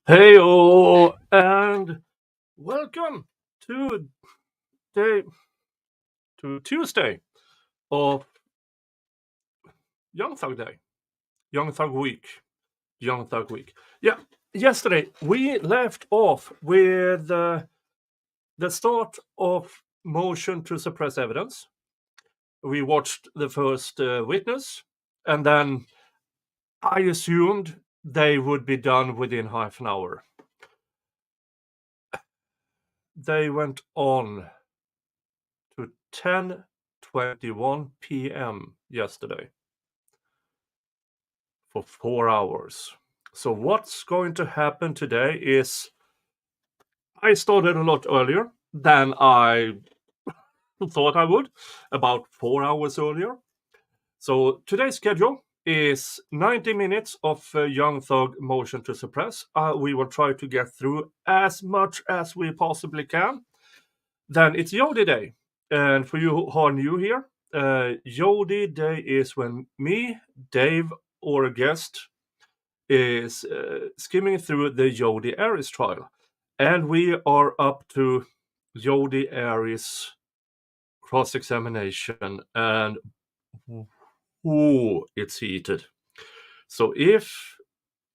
Heyo, and welcome to day Tuesday of Young Thug Day, Young Thug Week, Young Thug Week. Yeah, yesterday we left off with the start of motion to suppress evidence. We watched the first witness, and then I assumed they would be done within half an hour. They went on to 10:21 p.m. yesterday for 4 hours. So what's going to happen today is I started a lot earlier than I thought I would, about 4 hours earlier. So today's schedule is 90 minutes of Young Thug motion to suppress. We will try to get through as much as we possibly can. Then it's Yodi Day. And for you who are new here, Yodi Day is when me, Dave, or a guest is skimming through the Yodi Aris trial. And we are up to Yodi Aris cross-examination, and it's heated. So if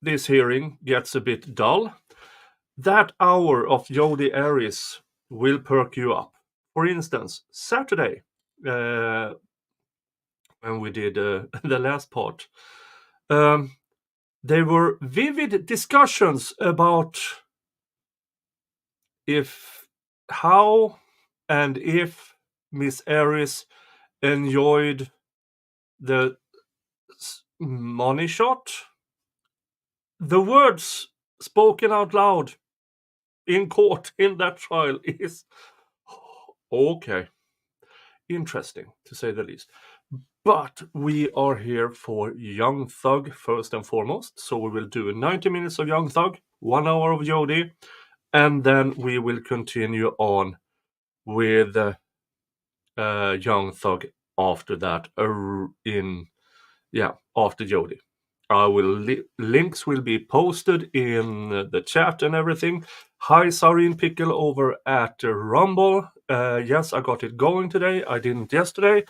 this hearing gets a bit dull, that hour of Yodi Aris will perk you up. For instance, Saturday, when we did the last part, there were vivid discussions about how and if Miss Aris enjoyed the money shot. The words spoken out loud in court in that trial is okay, interesting to say the least. But we are here for Young Thug first and foremost, so we will do 90 minutes of Young Thug, 1 hour of Yodi, and then we will continue on with Young Thug after that, after Yodi. Links will be posted in the chat and everything. Hi, Sarin Pickle over at Rumble. Yes, I got it going today. I didn't yesterday.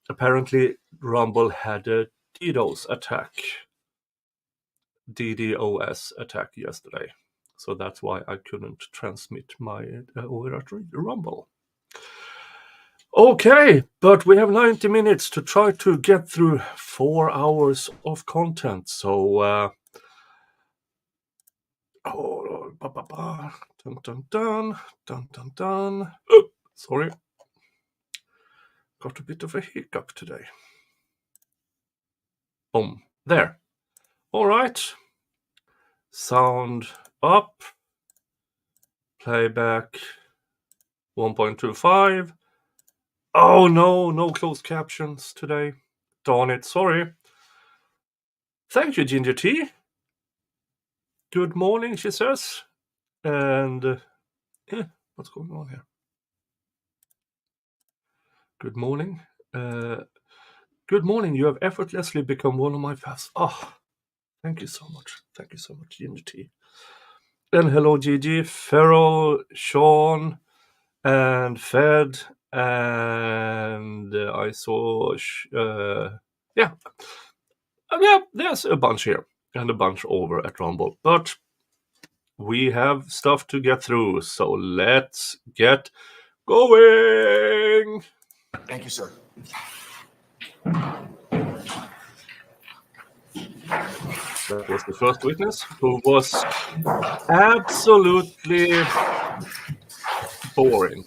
Apparently, Rumble had a DDoS attack yesterday. So that's why I couldn't transmit my over at Rumble. Okay, but we have 90 minutes to try to get through 4 hours of content. So, dun dun dun dun dun dun. Oh, sorry, got a bit of a hiccup today. Boom, there. All right, sound up. Playback 1.25. Oh no closed captions today. Darn it, sorry. Thank you, Ginger Tea. Good morning, she says. And what's going on here? Good morning. Good morning. You have effortlessly become one of my fans. Oh, thank you so much. Thank you so much, Ginger Tea. And hello, Gigi, Ferrell, Sean, and Fed, and I saw, there's a bunch here and a bunch over at Rumble, but we have stuff to get through, so let's get going. Thank you, sir. That was the first witness, who was absolutely boring.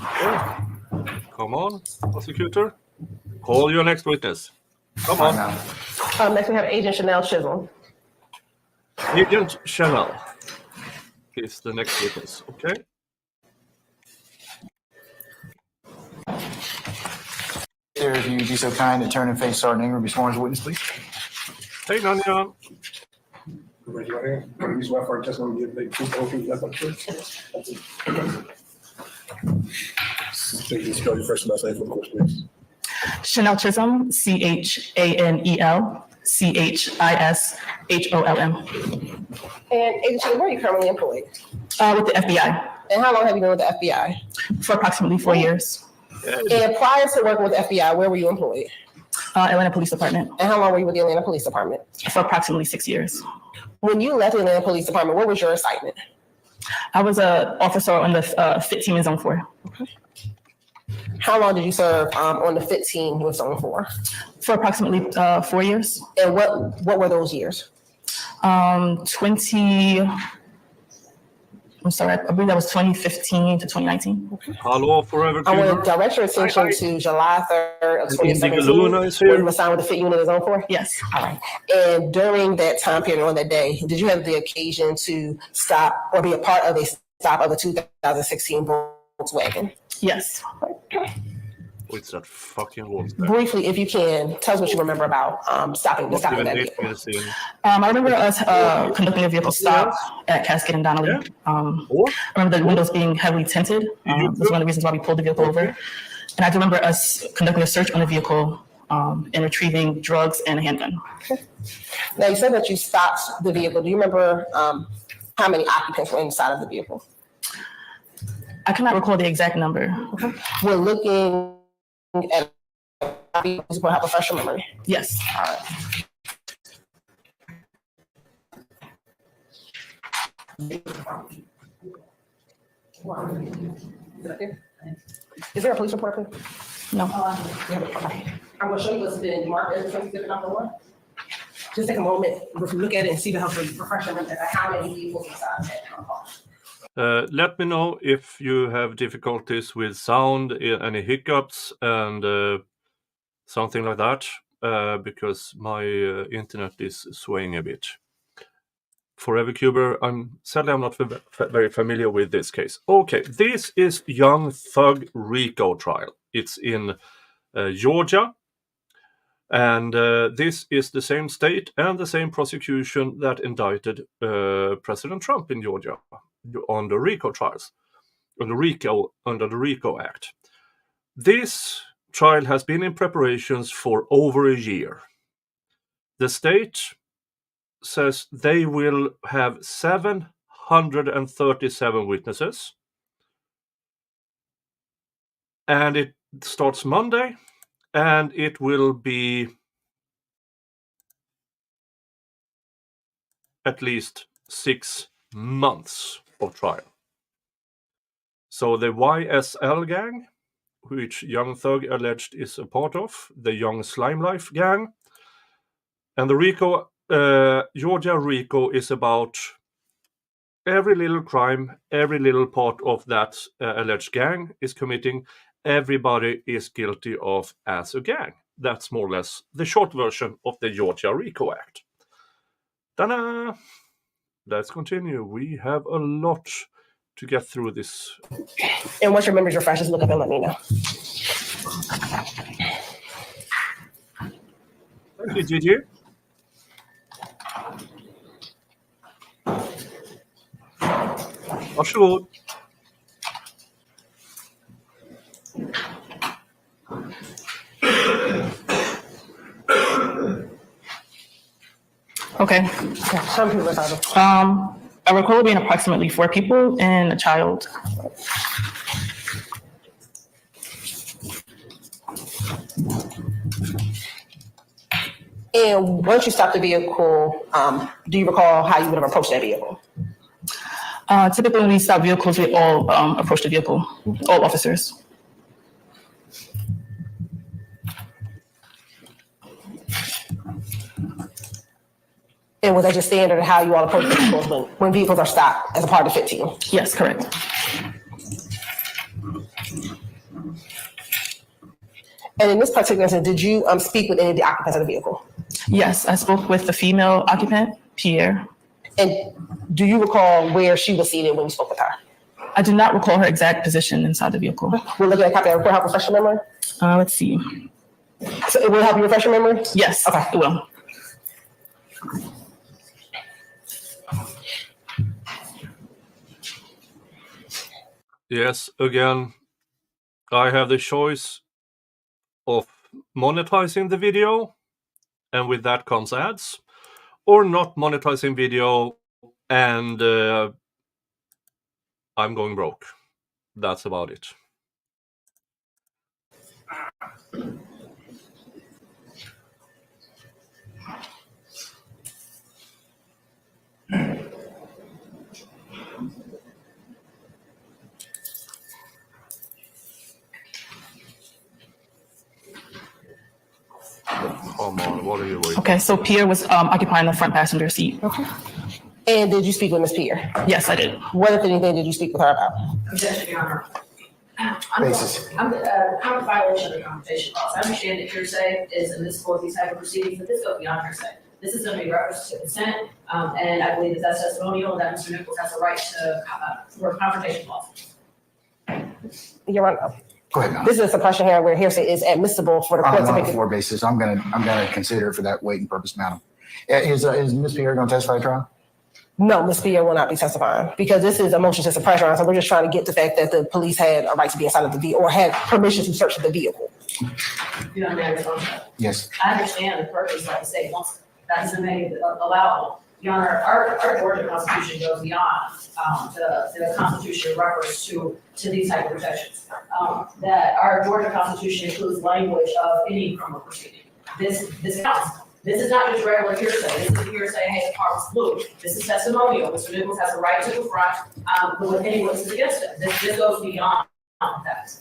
Okay. Come on, prosecutor. Call your next witness. Come on. Next we have Agent Chanel Chisholm. Agent Chanel is the next witness, okay? Sir, if you would be so kind to turn and face Sergeant Ingram, be sworn as a witness, please. Hey, Nanya. Raise your right hand. Use my first testimony. Give the truth, whole truth, nothing but the truth. Please spell your first and last name for the court, please. Chanel Chisholm, Chanel, And Agent Shellum, where are you currently employed? With the FBI And how long have you been with the FBI? for approximately 4 years. And prior to working with the FBI, where were you employed? Atlanta Police Department And how long were you with the Atlanta Police Department? for approximately 6 years. When you left the Atlanta Police Department, what was your assignment? I was an officer on the fit team in Zone 4 How long did you serve on the fit team with Zone 4? for approximately 4 years. And what were those years? I believe that was 2015 to 2019. Hello, Forever I want Cuber. to direct your attention to July 3rd of And Indigo 2017, Luna is where here. you were assigned with the fit unit in Zone 4? Yes. All right. And during that time period on that day, did you have the occasion to stop or be a part of a stop of the 2016 Volkswagen? Yes. What's that fucking wolf there? Briefly, if you can, tell us what you remember about stopping Not that even vehicle. it is in. I remember us conducting a vehicle stop at Cascade and Donnelly. Or? I remember the windows being heavily tinted. That's one of the reasons why we pulled the vehicle over. And I do remember us conducting a search on the vehicle and retrieving drugs and a handgun. Now, you said that you stopped the vehicle. Do you remember how many occupants were inside of the vehicle? I cannot recall the exact number. We're looking at to have a fresh memory. Yes. All right. Is there a police report, please? No. Okay. I'm going to show you what's been marked as a exhibit number 1. Just take a moment, look at it, and see the help of refresh memory as to how many vehicles inside that car. Let me know if you have difficulties with sound, any hiccups, and something like that, because my internet is swaying a bit. Forever Cuber, sadly I'm not very familiar with this case. Okay, this is Young Thug RICO trial. It's in Georgia, and this is the same state and the same prosecution that indicted President Trump in Georgia on the RICO trials, under the RICO Act. This trial has been in preparations for over a year. The state says they will have 737 witnesses, and it starts Monday, and it will be at least 6 months of trial. So the YSL gang, which Young Thug alleged is a part of, the Young Slime Life gang, and the RICO, Georgia RICO is about every little crime, every little part of that alleged gang is committing, everybody is guilty of as a gang. That's more or less the short version of the Georgia RICO Act. Ta-da! Let's continue. We have a lot to get through this. And once your memory's refreshed, just look up and let me know. Thank you, Gigi. Varsågod. Okay. Some people are talking. I recall being approximately 4 people and a child. And once you stop the vehicle, do you recall how you would have approached that vehicle? Typically, when we stop vehicles, we all approach the vehicle, all officers. And was that just standard how you all approach vehicles when vehicles are stopped as a part of the fit team? Yes, correct. And in this particular instance, did you speak with any of the occupants of the vehicle? Yes, I spoke with the female occupant, Pierre. And do you recall where she was seated when you spoke with her? I do not recall her exact position inside the vehicle. We're looking at a copy of the report, help refresh your memory? Let's see. So it will help you refresh your memory? Yes, Okay. it will. Yes, again, I have the choice of monetizing the video and with that comes ads, or not monetizing video, and I'm going broke. That's about it. Come on, what are you waiting? Okay, so Pierre was occupying the front passenger seat. Okay. And did you speak with Ms. Pierre? Yes, I did. What, if anything, did you speak with her about? Objection, Your Honor. Basis. I'm a violation of the Confrontation Clause. I understand that hearsay is admissible in these type of proceedings, but this goes beyond hearsay. This is going to be reference to consent, and I believe that that's testimonial, and that Mr. Nichols has the right to, for a Confrontation Clause. Your Honor, Go ahead, Madam. this is a suppression hearing where hearsay is admissible for the court to On make a it. floor basis, I'm gonna consider it for that weight and purpose, Madam. Is Ms. Pierre gonna testify at trial? No, Ms. Pierre will not be testifying because this is a motion to suppress, Your Honor. So we're just trying to get the fact that the police had a right to be inside of the vehicle or had permission to search the vehicle. You know, Mayor, respond to that. Yes. I understand the purpose, like the state wants, that doesn't make it allowable. Your Honor, our Georgia Constitution goes beyond, the Constitution reference to these type of protections. That our Georgia Constitution includes language of any criminal proceeding. This counts. This is not just regular hearsay. This is hearsay, hey, the car was blue. This is testimonial. Mr. Nichols has a right to confront, with any witnesses against him. This goes beyond that.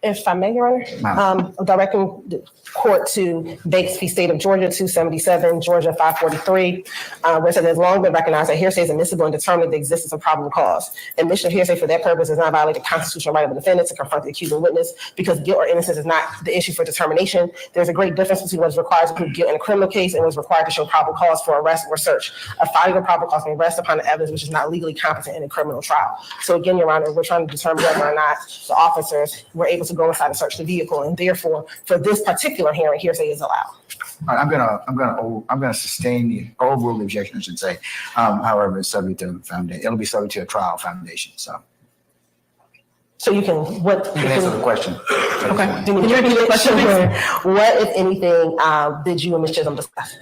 If I may, Your Honor, Ma'am. directing the court to Bates v. State of Georgia, 277, Georgia 543, where it says it has long been recognized that hearsay is admissible and determine the existence of probable cause. Admission of hearsay for that purpose does not violate the constitutional right of the defendant to confront the accusing witness because guilt or innocence is not the issue for determination. There's a great difference between what is required to prove guilt in a criminal case and what is required to show probable cause for arrest or search. A finding of probable cause may rest upon the evidence which is not legally competent in a criminal trial. So again, Your Honor, we're trying to determine whether or not the officers were able to go inside and search the vehicle, and therefore, for this particular hearing, hearsay is allowed. All right, I'm gonna sustain the overrule the objection, I should say. However, it's subject to foundation. It'll be subject to a trial foundation, so So you can, what? you can answer the question. Okay. Can you repeat the question? What, if anything, did you and Ms. Chisholm discuss?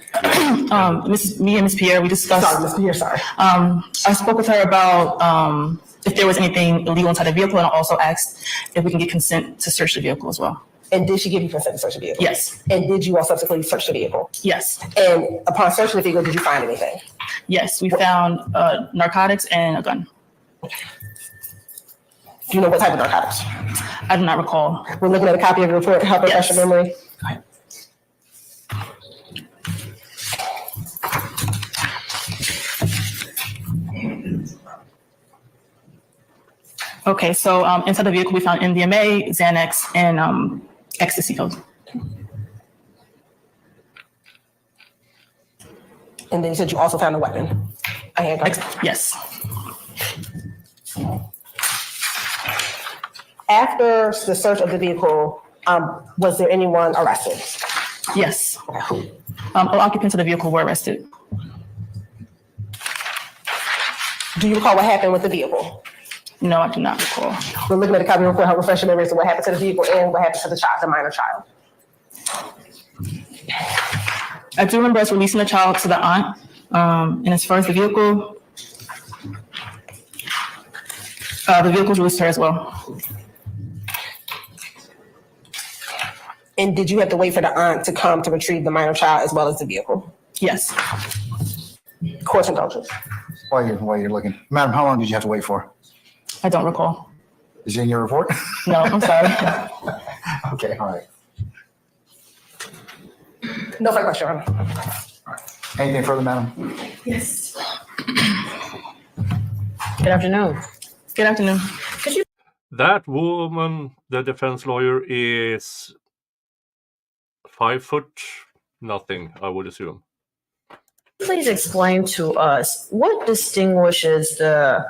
Me and Ms. Pierre, we discussed. Sorry, Ms. Pierre, sorry. I spoke with her about if there was anything illegal inside the vehicle, and I also asked if we can get consent to search the vehicle as well. And did she give you consent to search the vehicle? Yes. And did you all subsequently search the vehicle? Yes. And upon searching the vehicle, did you find anything? Yes. We found narcotics and a gun. Do you know what type of narcotics? I do not recall. We're looking at a copy of the report to help refresh your memory. Go ahead. Okay, so inside the vehicle we found MDMA, Xanax, and ecstasy pills. And then you said you also found a weapon, a handgun. Yes. After the search of the vehicle, was there anyone arrested? Yes. All occupants of the vehicle were arrested. Do you recall what happened with the vehicle? No, I do not recall. We're looking at a copy of the report, help refresh your memory as to what happened to the vehicle and what happened to the child, the minor child. I do remember us releasing the child to the aunt. And as far as the vehicle was released to her as well. And did you have to wait for the aunt to come to retrieve the minor child as well as the vehicle? Yes. Court's indulgence. While you're looking, Madam, how long did you have to wait for? I don't recall. Is it in your report? No, I'm sorry. Okay, all right. No further question, Your Honor. Anything further, Madam? Yes. Good afternoon. Good afternoon. That woman, the defense lawyer, is 5 foot nothing, I would assume. Please explain to us what distinguishes the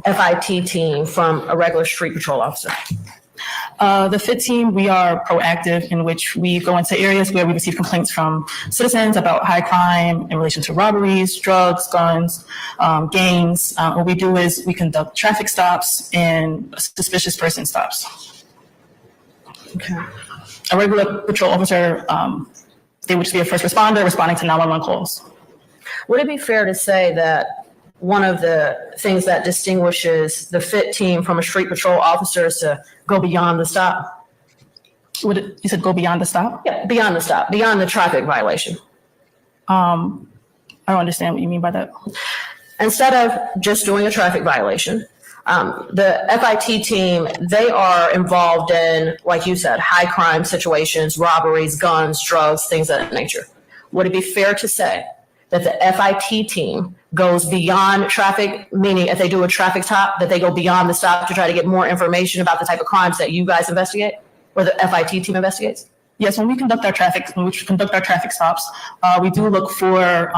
FIT team from a regular street patrol officer? The FIT team, we are proactive in which we go into areas where we receive complaints from citizens about high crime in relation to robberies, drugs, guns, gangs. What we do is we conduct traffic stops and suspicious person stops. Okay. A regular patrol officer they would just be a first responder responding to 911 calls. Would it be fair to say that one of the things that distinguishes the FIT team from a street patrol officer is to go beyond the stop? You said go beyond the stop? Yeah, beyond the stop, beyond the traffic violation. I don't understand what you mean by that. Instead of just doing a traffic violation, the FIT team, they are involved in, like you said, high crime situations, robberies, guns, drugs, things of that nature. Would it be fair to say that the FIT team goes beyond traffic, meaning if they do a traffic stop, that they go beyond the stop to try to get more information about the type of crimes that you guys investigate, or the FIT team investigates? Yes, when we conduct our traffic stops, we do look for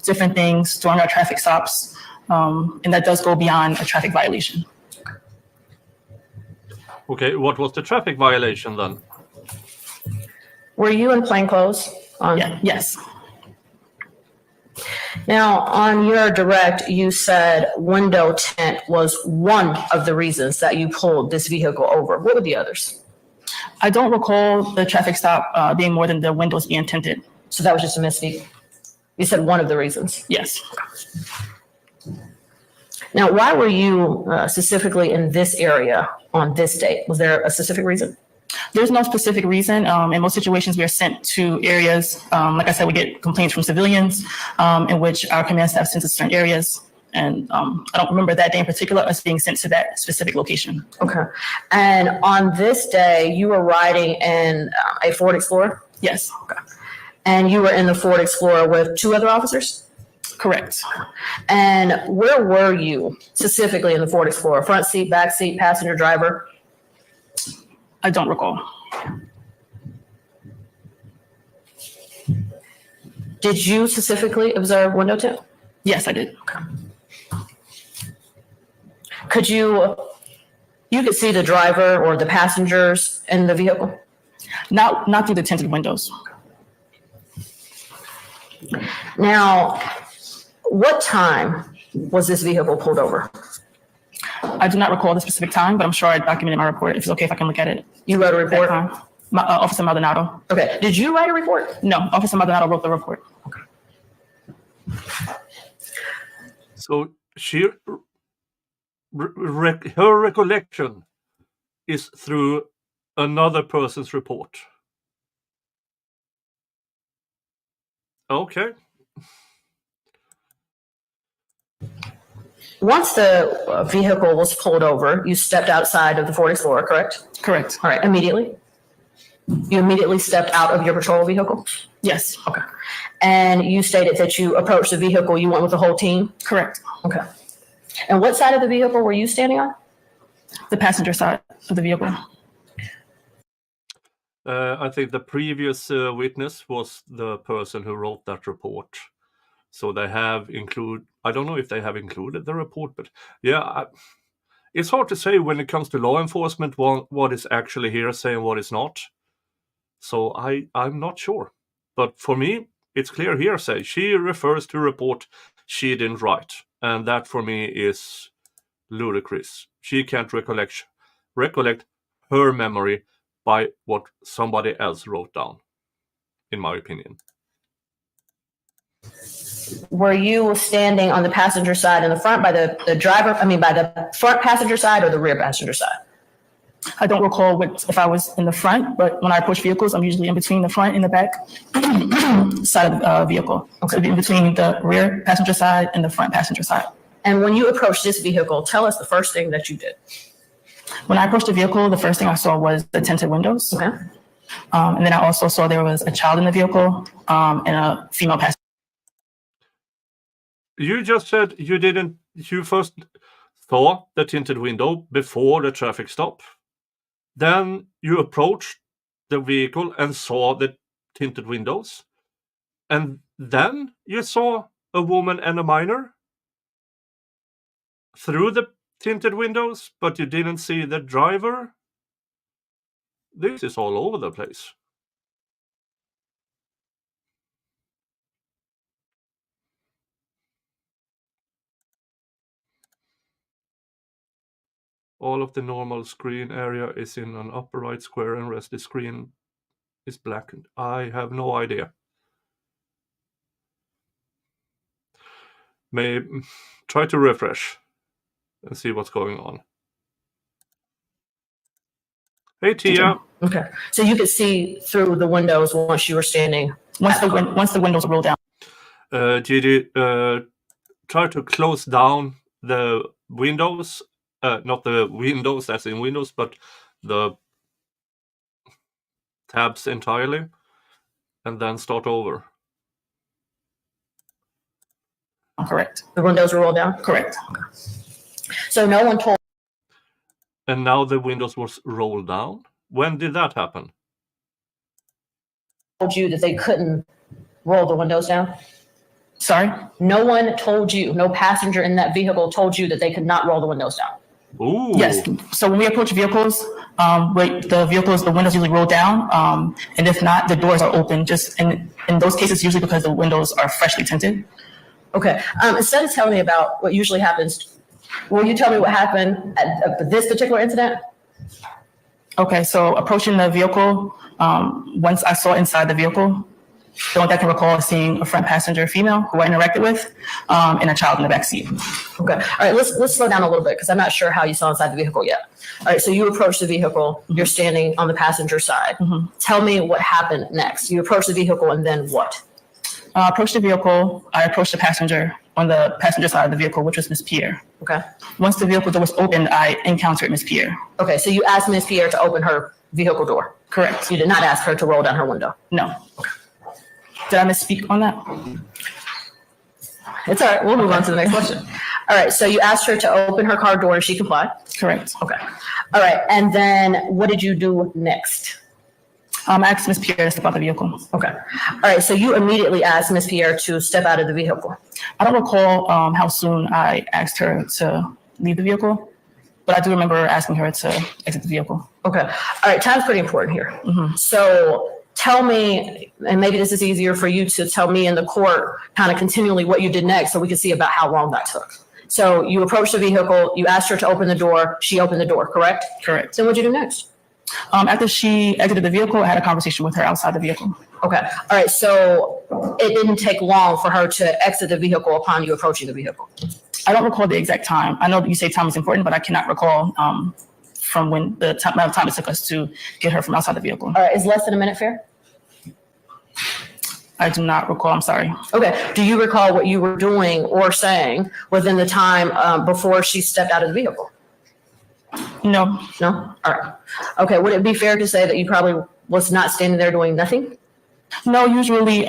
different things during our traffic stops, and that does go beyond a traffic violation. Okay, what was the traffic violation then? Were you in plain clothes? Yeah, yes. Now, on your direct, you said window tint was one of the reasons that you pulled this vehicle over. What were the others? I don't recall the traffic stop being more than the windows being tinted. So that was just a misspeak. You said one of the reasons. Yes. Now, why were you specifically in this area on this date? Was there a specific reason? There's no specific reason. In most situations, we are sent to areas. Like I said, we get complaints from civilians in which our command staff sends to certain areas. And I don't remember that day in particular, us being sent to that specific location. Okay. And on this day, you were riding in a Ford Explorer? Yes. Okay. And you were in the Ford Explorer with two other officers? Correct. And where were you specifically in the Ford Explorer? Front seat, back seat, passenger, driver? I don't recall. Did you specifically observe window tint? Yes, I did. Could you could see the driver or the passengers in the vehicle? Not through the tinted windows. Now, what time was this vehicle pulled over? I do not recall the specific time, but I'm sure I documented my report. If it's okay if I can look at it. You wrote a report? Officer Maldonado. Okay. Did you write a report? No, Officer Maldonado wrote the report. So her recollection is through another person's report. Okay. Once the vehicle was pulled over, you stepped outside of the Ford Explorer, correct? Correct. All right. Immediately? You immediately stepped out of your patrol vehicle? Yes. Okay. And you stated that you approached the vehicle, you went with the whole team? Correct. Okay. And what side of the vehicle were you standing on? The passenger side of the vehicle. I think the previous witness was the person who wrote that report. So they have I don't know if they have included the report, but yeah, it's hard to say when it comes to law enforcement what is actually hearsay and what is not. So I'm not sure. But for me, it's clear hearsay. She refers to a report she didn't write. And that for me is ludicrous. She can't recollect her memory by what somebody else wrote down, in my opinion. Were you standing on the passenger side in the front by the driver, by the front passenger side or the rear passenger side? I don't recall if I was in the front, but when I approach vehicles, I'm usually in between the front and the back side of the vehicle. Okay. So in between the rear passenger side and the front passenger side. And when you approached this vehicle, tell us the first thing that you did. When I approached the vehicle, the first thing I saw was the tinted windows. Okay. And then I also saw there was a child in the vehicle and a female passenger. You just said you first saw the tinted window before the traffic stop. Then you approached the vehicle and saw the tinted windows. And then you saw a woman and a minor through the tinted windows, but you didn't see the driver. This is all over the place. All of the normal screen area is in an upper right square and rest of the screen is blackened. I have no idea. May try to refresh and see what's going on. Hey, Tia. Okay. So you could see through the windows once you were standing. Once the windows roll down. Did you try to close down the windows? Not the windows as in Windows, but the tabs entirely, and then start over. Correct. The windows were rolled down? Correct. So no one told And now the windows was rolled down? When did that happen? you that they couldn't roll the windows down? Sorry? No one told you, no passenger in that vehicle told you that they could not roll the windows down? Ooh. Yes. So when we approach vehicles, the windows usually roll down. And if not, the doors are open. Just in those cases, usually because the windows are freshly tinted. Okay. Instead of telling me about what usually happens, will you tell me what happened at this particular incident? Okay. So approaching the vehicle, once I saw inside the vehicle, the only thing I can recall is seeing a front passenger female who I interacted with, and a child in the back seat. Okay. All right. Let's slow down a little bit because I'm not sure how you saw inside the vehicle yet. All right. So you approach the vehicle. You're standing on the passenger side. Mm-hmm. Tell me what happened next. You approach the vehicle and then what? I approached the vehicle. I approached the passenger on the passenger side of the vehicle, which was Miss Pierre. Okay. Once the vehicle door was opened, I encountered Miss Pierre. Okay. So you asked Miss Pierre to open her vehicle door. Correct. You did not ask her to roll down her window. No. Did I misspeak on that? It's all right. We'll move on to the next question. All right. So you asked her to open her car door and she complied. Correct. Okay. All right. And then what did you do next? I asked Miss Pierre to step out the vehicle. Okay. All right. So you immediately asked Miss Pierre to step out of the vehicle. I don't recall how soon I asked her to leave the vehicle, but I do remember asking her to exit the vehicle. Okay. All right. Time's pretty important here. Mm-hmm. So tell me, and maybe this is easier for you to tell me in the court kind of continually what you did next so we can see about how long that took. So you approached the vehicle, you asked her to open the door, she opened the door, correct? Correct. So what'd you do next? After she exited the vehicle, I had a conversation with her outside the vehicle. Okay. All right. So it didn't take long for her to exit the vehicle upon you approaching the vehicle. I don't recall the exact time. I know that you say time is important, but I cannot recall from when the amount of time it took us to get her from outside the vehicle. All right. Is less than a minute fair? I do not recall. I'm sorry. Okay. Do you recall what you were doing or saying within the time before she stepped out of the vehicle? No. No? All right. Okay. Would it be fair to say that you probably was not standing there doing nothing? No, usually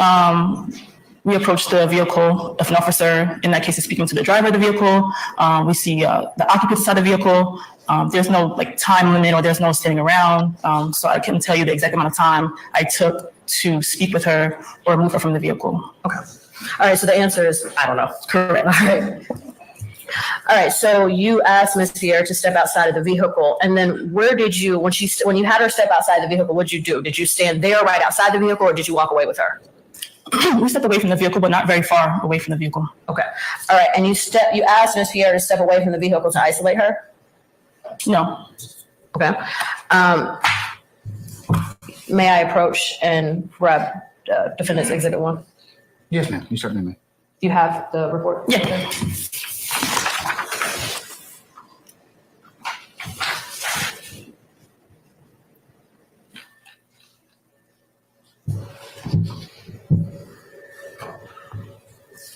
we approach the vehicle. If an officer, in that case, is speaking to the driver of the vehicle, we see the occupant inside the vehicle. There's no like time limit or there's no standing around. So I couldn't tell you the exact amount of time I took to speak with her or move her from the vehicle. Okay. All right. So the answer is, I don't know. Correct. All right. All right. So you asked Ms. Pierre to step outside of the vehicle. And then where did you, when you had her step outside the vehicle, what did you do? Did you stand there right outside the vehicle or did you walk away with her? We stepped away from the vehicle, but not very far away from the vehicle. Okay. All right. And you asked Ms. Pierre to step away from the vehicle to isolate her? No. Okay. May I approach and grab defendant's exhibit 1? Yes, ma'am. You certainly may. You have the report? Yeah.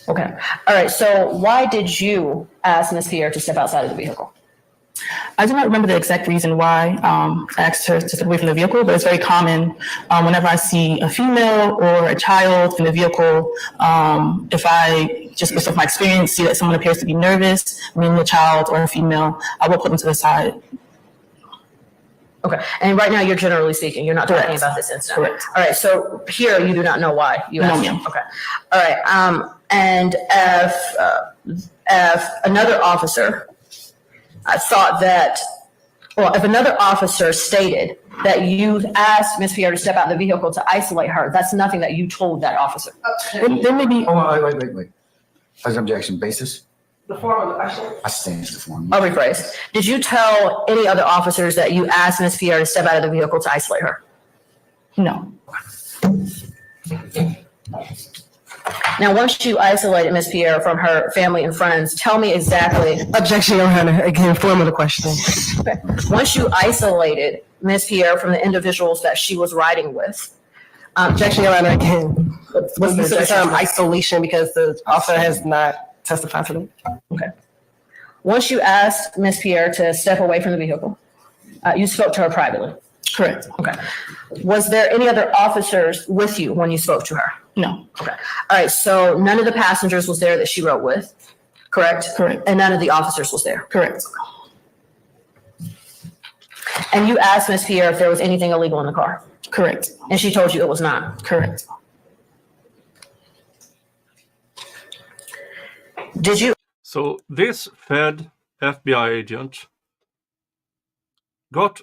Okay. All right. So why did you ask Ms. Pierre to step outside of the vehicle? I do not remember the exact reason why I asked her to step away from the vehicle, but it's very common whenever I see a female or a child in the vehicle. If I, just based off my experience, see that someone appears to be nervous, meaning a child or a female, I will put them to the side. Okay. And right now, you're generally speaking, you're not talking Correct. about this incident. Correct. All right. So here, you do not know why you No, asked. ma'am. Okay. All right. And if another officer, I thought that, well, if another officer stated that you asked Ms. Pierre to step out of the vehicle to isolate her, that's nothing that you told that officer. There may be. Oh, wait. As objection basis, The form of the question? I stand as the form. I'll rephrase. Did you tell any other officers that you asked Ms. Pierre to step out of the vehicle to isolate her? No. Now, once you isolated Ms. Pierre from her family and friends, tell me exactly. Objection, Your Honor. Again, form of the question. Once you isolated Ms. Pierre from the individuals that she was riding with. Objection, Your Honor. Again, What's use the of the term objection? isolation because the officer has not testified to that. Okay. Once you asked Ms. Pierre to step away from the vehicle, you spoke to her privately. Correct. Okay. Was there any other officers with you when you spoke to her? No. Okay. All right. So none of the passengers was there that she rode with, correct? Correct. And none of the officers was there. Correct. And you asked Ms. Pierre if there was anything illegal in the car, Correct. and she told you it was not. Correct. Did you? So this Fed FBI agent got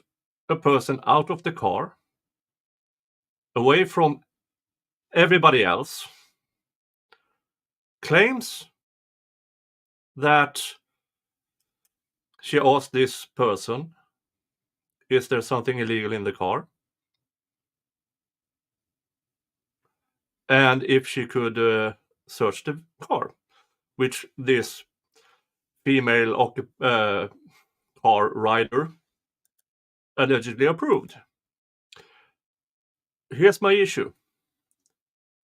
a person out of the car, away from everybody else, claims that she asked this person, is there something illegal in the car? And if she could search the car, which this female car rider allegedly approved. Here's my issue.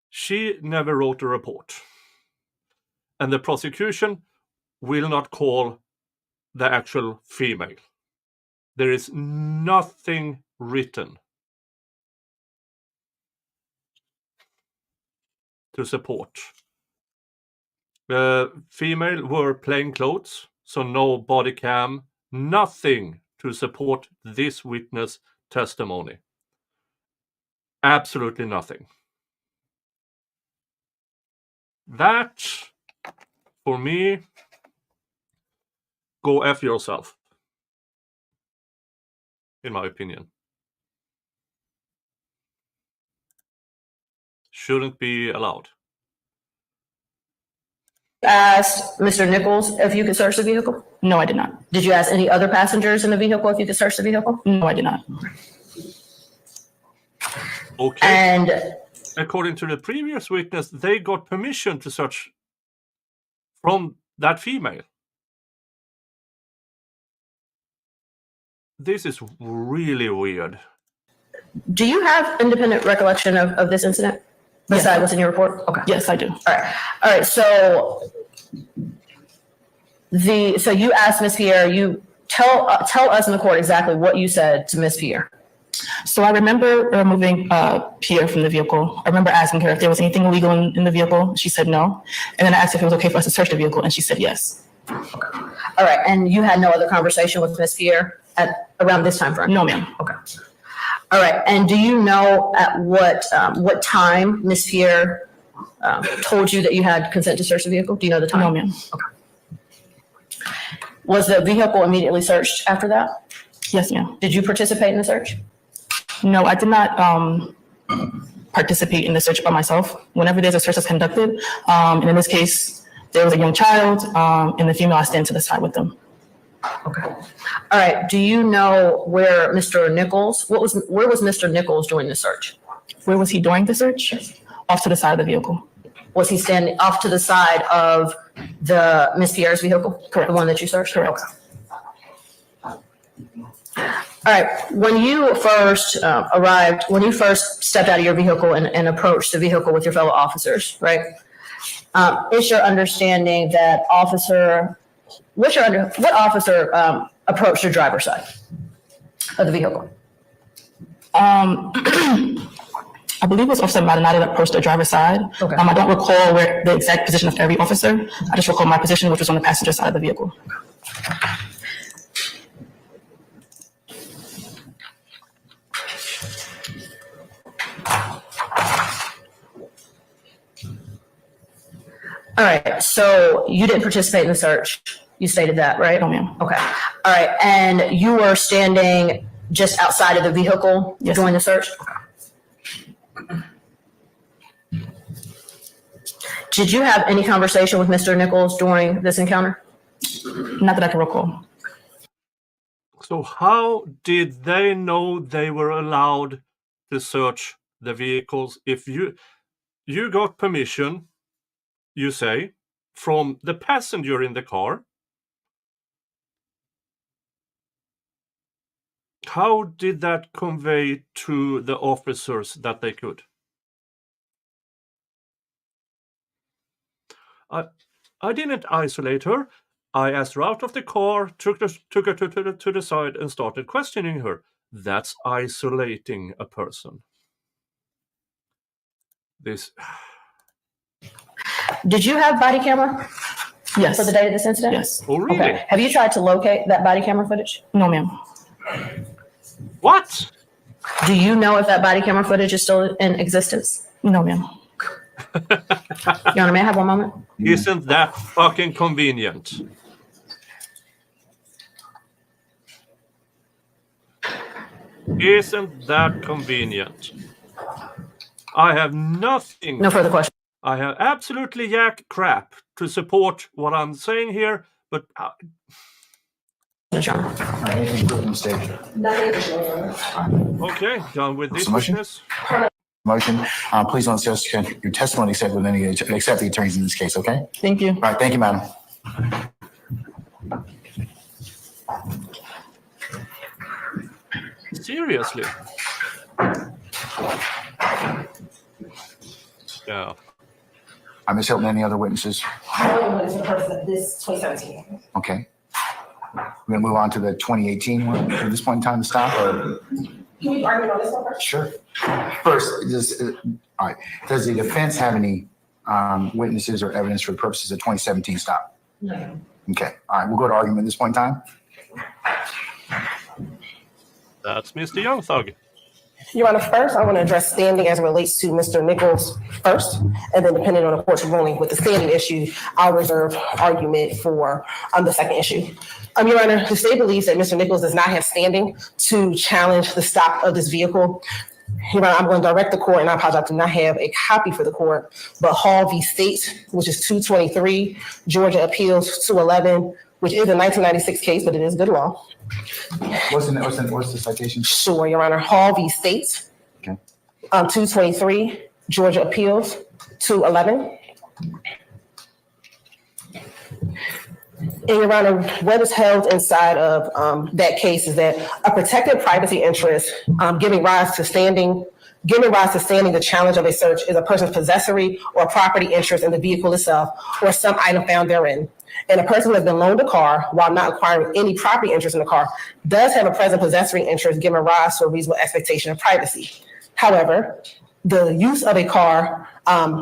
She never wrote a report. And the prosecution will not call the actual female. There is nothing written to support. The female wore plain clothes, so no body cam, nothing to support this witness testimony. Absolutely nothing. That, for me, go F yourself, in my opinion. Shouldn't be allowed. Asked Mr. Nichols if you could search the vehicle? No, I did not. Did you ask any other passengers in the vehicle if you could search the vehicle? No, I did not. Okay. And According to the previous witness, they got permission to search from that female. This is really weird. do you have independent recollection of this incident? Yes. Besides what's in your report? Okay. Yes, I do. All right. So so you asked Ms. Pierre, you tell us in the court exactly what you said to Ms. Pierre. So I remember removing Pierre from the vehicle. I remember asking her if there was anything illegal in the vehicle. She said no. And then I asked if it was okay for us to search the vehicle, and she said yes. All right. And you had no other conversation with Ms. Pierre around this time frame? No, ma'am. Okay. All right. And do you know at what time Ms. Pierre told you that you had consent to search the vehicle? Do you know the time? No, ma'am. Was the vehicle immediately searched after that? Yes, ma'am. Did you participate in the search? No, I did not participate in the search by myself. Whenever there's a search that's conducted, and in this case, there was a young child, and the female, I stand to the side with them. Okay. All right. Do you know where Mr. Nichols, where was Mr. Nichols doing the search? Where was he during the search? Off to the side of the vehicle. Was he standing off to the side of the Ms. Pierre's vehicle? Correct. The one that you searched? Correct. Okay. All right. When you first when you first stepped out of your vehicle and approached the vehicle with your fellow officers, right? It's your understanding that what officer approached your driver's side of the vehicle? I believe it was Officer Maldonado that approached the driver's side. Okay. I don't recall where the exact position of every officer. I just recall my position, which was on the passenger side of the vehicle. All right. So you didn't participate in the search. You stated that, right? No, ma'am. Okay. All right. And you were standing just outside of the vehicle Yes. during the search? Did you have any conversation with Mr. Nichols during this encounter? Not that I can recall. So how did they know they were allowed to search the vehicles if you got permission you say, from the passenger in the car. How did that convey to the officers that they could? I didn't isolate her. I asked her out of the car, took her to the side, and started questioning her. That's isolating a person. This. Did you have body camera Yes. for the day of this incident? Yes. Oh, really? Okay. Have you tried to locate that body camera footage? No, ma'am. What? Do you know if that body camera footage is still in existence? No, ma'am. Your Honor, may I have one moment? Isn't that fucking convenient? Isn't that convenient? I have nothing. No further questions. I have absolutely yak crap to support what I'm saying here, but Your Honor. All right, anything further on stage? okay, done with this Motion? business. Motion. Please don't discuss your testimony except the attorneys in this case, okay? Thank you. All right, thank you, madam. Seriously? Yeah. Ms. Hilton, any other witnesses? This 2017. Okay. We're gonna move on to the 2018 one at this point in time to stop, or? Can we argue on this one first? Sure. First, all right, does the defense have any witnesses or evidence for the purposes of 2017 stop? No. Okay, all right, we'll go to argument at this point in time. That's Mr. Young Thug. Your Honor, first, I want to address standing as it relates to Mr. Nichols first, and then depending on the court's ruling with the standing issue, I'll reserve argument for the second issue. Your Honor, the state believes that Mr. Nichols does not have standing to challenge the stop of this vehicle. Your Honor, I'm going to direct the court, and I apologize, I do not have a copy for the court, but Hall v. State, which is 223, Georgia Appeals 211, which is a 1996 case, but it is good law. What's the citation? Sure, Your Honor. Hall v. State. Okay. 223, Georgia Appeals, 211. And Your Honor, what is held inside of that case is that a protected privacy interest giving rise to standing the challenge of a search is a person's possessory or property interest in the vehicle itself or some item found therein. And a person who has been loaned a car while not acquiring any property interest in the car does have a present possessory interest giving rise to a reasonable expectation of privacy. However, the use of a car,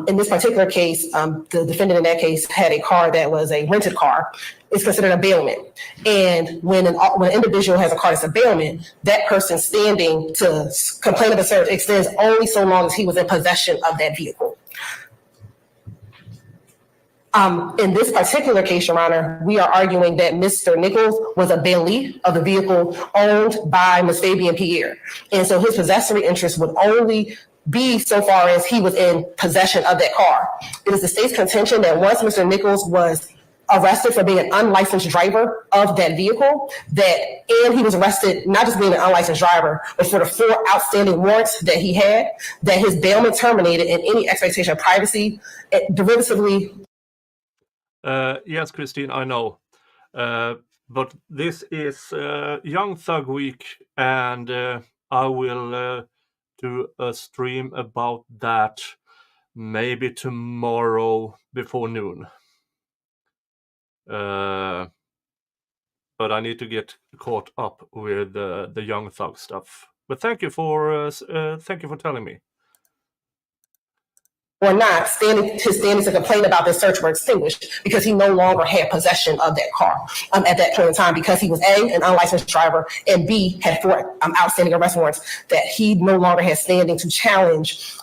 in this particular case, the defendant in that case had a car that was a rented car, is considered a bailment. And when an individual has a car that's a bailment, that person's standing to complain of the search extends only so long as he was in possession of that vehicle. In this particular case, Your Honor, we are arguing that Mr. Nichols was a bailee of the vehicle owned by Ms. Fabian Pierre. And so his possessory interest would only be so far as he was in possession of that car. It is the state's contention that once Mr. Nichols was arrested for being an unlicensed driver of that vehicle, and he was arrested not just being an unlicensed driver, but for the 4 outstanding warrants that he had, that his bailment terminated and any expectation of privacy, derivatively. Yes, Christine, I know. But this is Young Thug Week, and I will do a stream about that maybe tomorrow before noon. But I need to get caught up with the Young Thug stuff. But thank you for telling me. Or not, his standing to complain about this search were extinguished because he no longer had possession of that car at that point in time, because he was A, an unlicensed driver, and B, had 4 outstanding arrest warrants, that he no longer had standing to challenge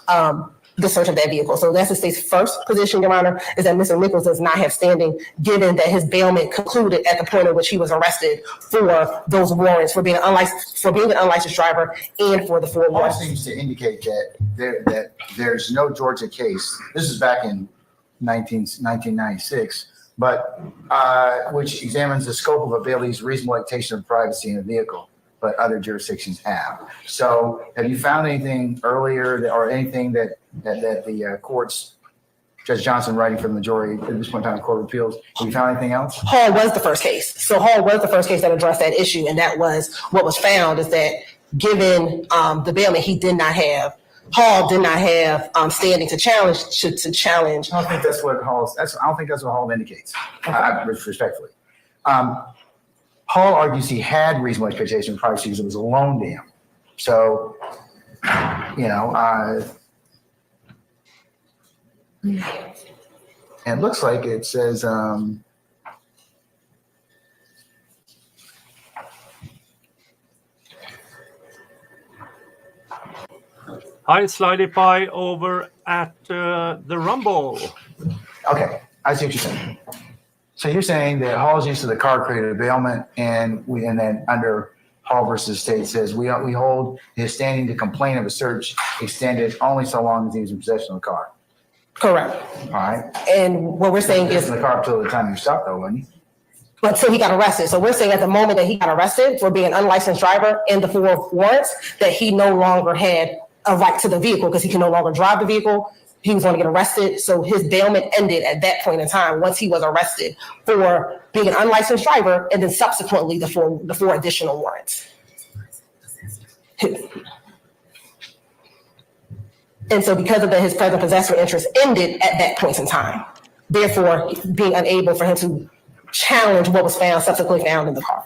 the search of that vehicle. So that's the state's first position, Your Honor, is that Mr. Nichols does not have standing, given that his bailment concluded at the point at which he was arrested for those warrants, for being an unlicensed driver and for the 4 All warrants. seems to indicate that there's no Georgia case. This is back in 1996, but which examines the scope of a bailee's reasonable expectation of privacy in a vehicle, but other jurisdictions have. So have you found anything earlier or anything that the courts Judge Johnson writing for the majority at this point in time in Court of Appeals. Have you found anything else? Hall was the first case. So Hall was the first case that addressed that issue, and that was what was found is that given the bailment, Hall did not have standing to challenge. I don't think that's what Hall indicates. Respectfully, Hall argues he had reasonable expectation of privacy because it was a loan to him. So, and it looks like it says. Hi, Slidey Pie over at the Rumble. Okay, I see what you're saying. So you're saying that Hall's use of the car created a bailment, and then under Hall versus State says we hold his standing to complain of a search extended only so long as he was in possession of the car. Correct. All right. And what we're saying is, in the car up till the time you stopped, though, wasn't he? but until he got arrested. So we're saying at the moment that he got arrested for being an unlicensed driver and the 4 warrants, that he no longer had a right to the vehicle because he can no longer drive the vehicle. He was going to get arrested. So his bailment ended at that point in time once he was arrested for being an unlicensed driver, and then subsequently the four additional warrants. And so because of that, his present possessory interest ended at that point in time. Therefore, being unable for him to challenge what was subsequently found in the car.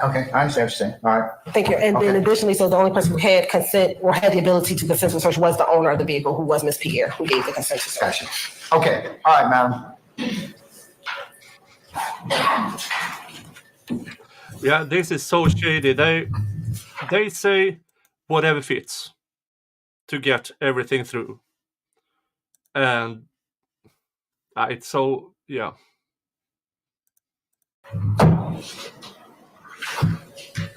Okay, I understand what you're saying. All right. Thank you. And then Okay. additionally, so the only person who had consent or had the ability to consent to search was the owner of the vehicle, who was Ms. Pierre, who gave the consent to search. Gotcha. Okay. All right, madam. Yeah, this is so shady. They say whatever fits to get everything through, and it's so yeah.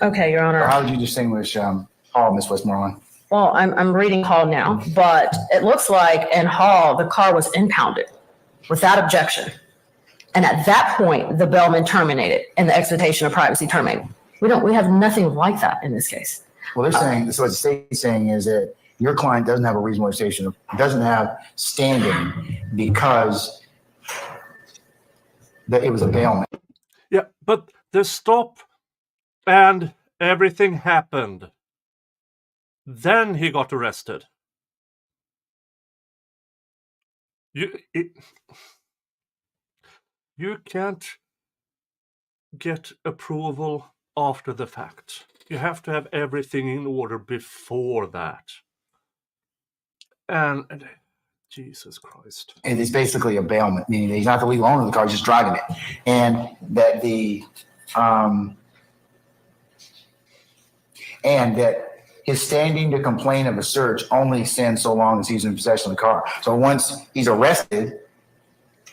Okay, Your Honor. How would you distinguish Hall, Ms. Westmoreland? Well, I'm reading Hall now, but it looks like in Hall, the car was impounded without objection. And at that point, the bailment terminated and the expectation of privacy terminated. We have nothing like that in this case. Well, they're saying, so what the state's saying is that your client doesn't have a reasonable expectation, doesn't have standing because that it was a bailment. Yeah, but the stop and everything happened. Then he got arrested. You can't get approval after the fact. You have to have everything in order before that. And Jesus Christ. And it's basically a bailment, meaning that he's not the legal owner of the car, he's just driving it. And that his standing to complain of a search only extends so long as he's in possession of the car. So once he's arrested,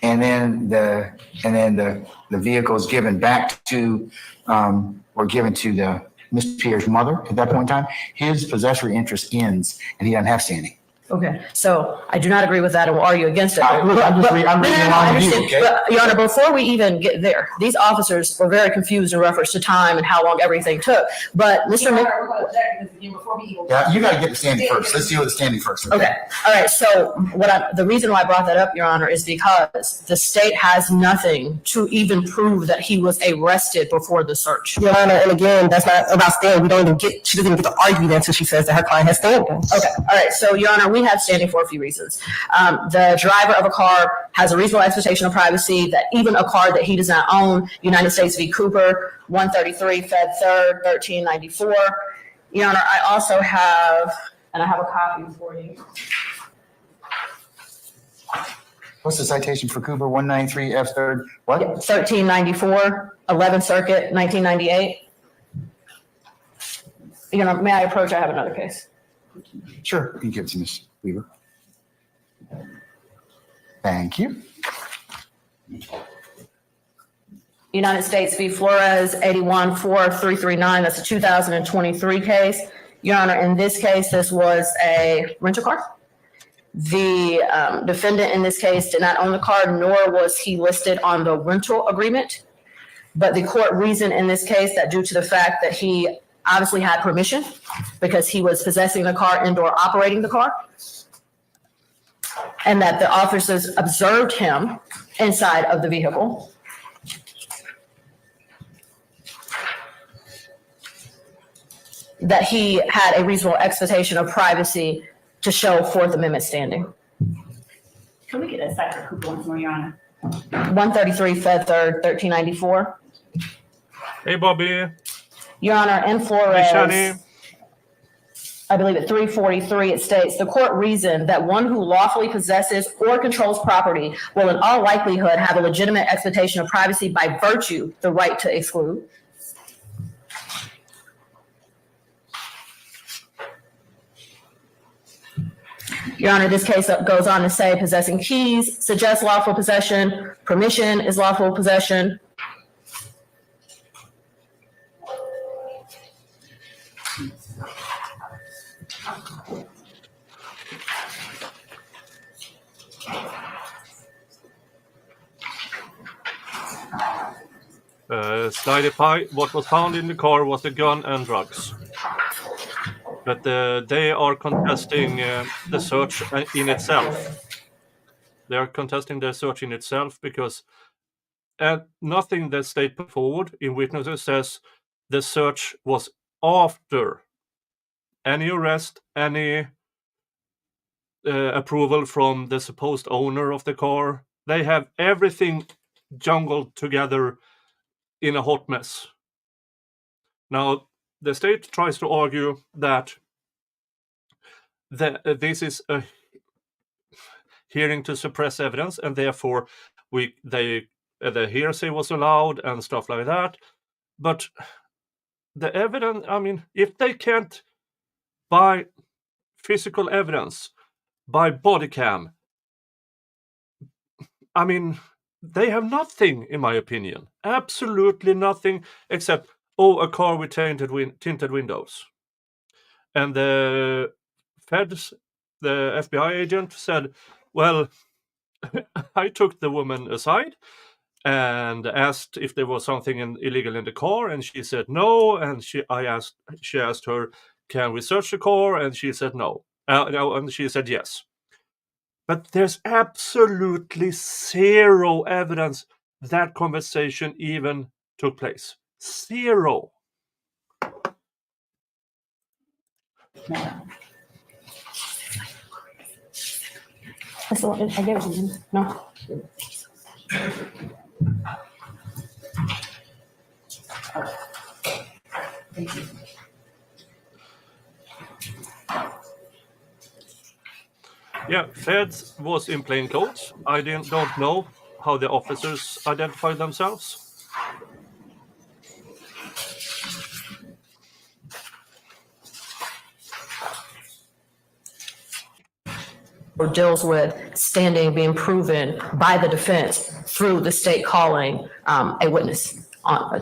and then the vehicle is given back to or given to the Ms. Pierre's mother at that point in time, his possessory interest ends and he doesn't have standing. Okay, so I do not agree with that and will argue against it. I'm reading along I with you, understand. okay? But, Your Honor, before we even get there, these officers were very confused in reference to time and how long everything took. But Mr. Your Mc- Honor, we're gonna object because again, before we even. Yeah, you gotta get the standing first. Let's deal with the standing first. Okay, all right, so the reason why I brought that up, Your Honor, is because the state has nothing to even prove that he was arrested before the search. Your Honor, and again, that's not about standing. We don't even get, she doesn't even get to argue that until she says that her client has standing. Okay, all right, so Your Honor, we have standing for a few reasons. The driver of a car has a reasonable expectation of privacy that even a car that he does not own, United States v. Cooper, 133 Fed 3rd, 1394. Your Honor, I also have, and I have a copy for you. What's the citation for Cooper? 193 F 3rd, what? 1394, 11th Circuit, 1998. You know, may I approach? I have another case. Sure, you can give it to Ms. Weaver. Thank you. United States v. Flores, 814339. That's a 2023 case. Your Honor, in this case, this was a rental car. The defendant in this case did not own the car, nor was he listed on the rental agreement. But the court reasoned in this case that due to the fact that he obviously had permission because he was possessing the car and or operating the car, and that the officers observed him inside of the vehicle, that he had a reasonable expectation of privacy to show Fourth Amendment standing. Can we get a second Cooper once more, Your Honor? 133 Fed 3rd, 1394. Hey, Bobby. Your Honor, in Hey, Flores, Shani. I believe at 343, it states, the court reasoned that one who lawfully possesses or controls property will in all likelihood have a legitimate expectation of privacy by virtue the right to exclude. Your Honor, this case goes on to say possessing keys suggests lawful possession, permission is lawful possession. Slidey Pie, what was found in the car was a gun and drugs. But they are contesting the search in itself. They are contesting the search in itself because nothing the state put forward in witnesses says the search was after any arrest, any approval from the supposed owner of the car. They have everything jumbled together in a hot mess. Now, the state tries to argue that this is a hearing to suppress evidence, and therefore the hearsay was allowed and stuff like that. But the evidence, I mean, if they can't buy physical evidence, by body cam, I mean, they have nothing, in my opinion. Absolutely nothing, except, a car with tinted windows. And the feds, the FBI agent said, well, I took the woman aside and asked if there was something illegal in the car, and she said no. And she asked her, can we search the car? And she said no. And she said yes. But there's absolutely zero evidence that conversation even took place. Zero. I gave it to you. No. Yeah, feds was in plain clothes. I don't know how the officers identified themselves. Or deals with standing being proven by the defense through the state calling a witness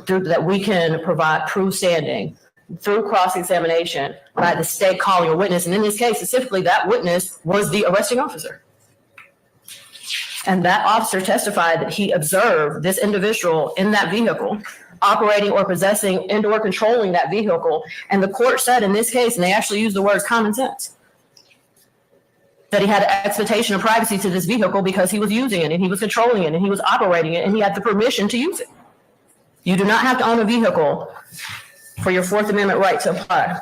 through that we can prove standing through cross-examination by the state calling a witness. And in this case, specifically, that witness was the arresting officer. And that officer testified that he observed this individual in that vehicle operating or possessing and or controlling that vehicle. And the court said in this case, and they actually used the words common sense, that he had an expectation of privacy to this vehicle because he was using it and he was controlling it and he was operating it and he had the permission to use it. You do not have to own a vehicle for your Fourth Amendment right to apply.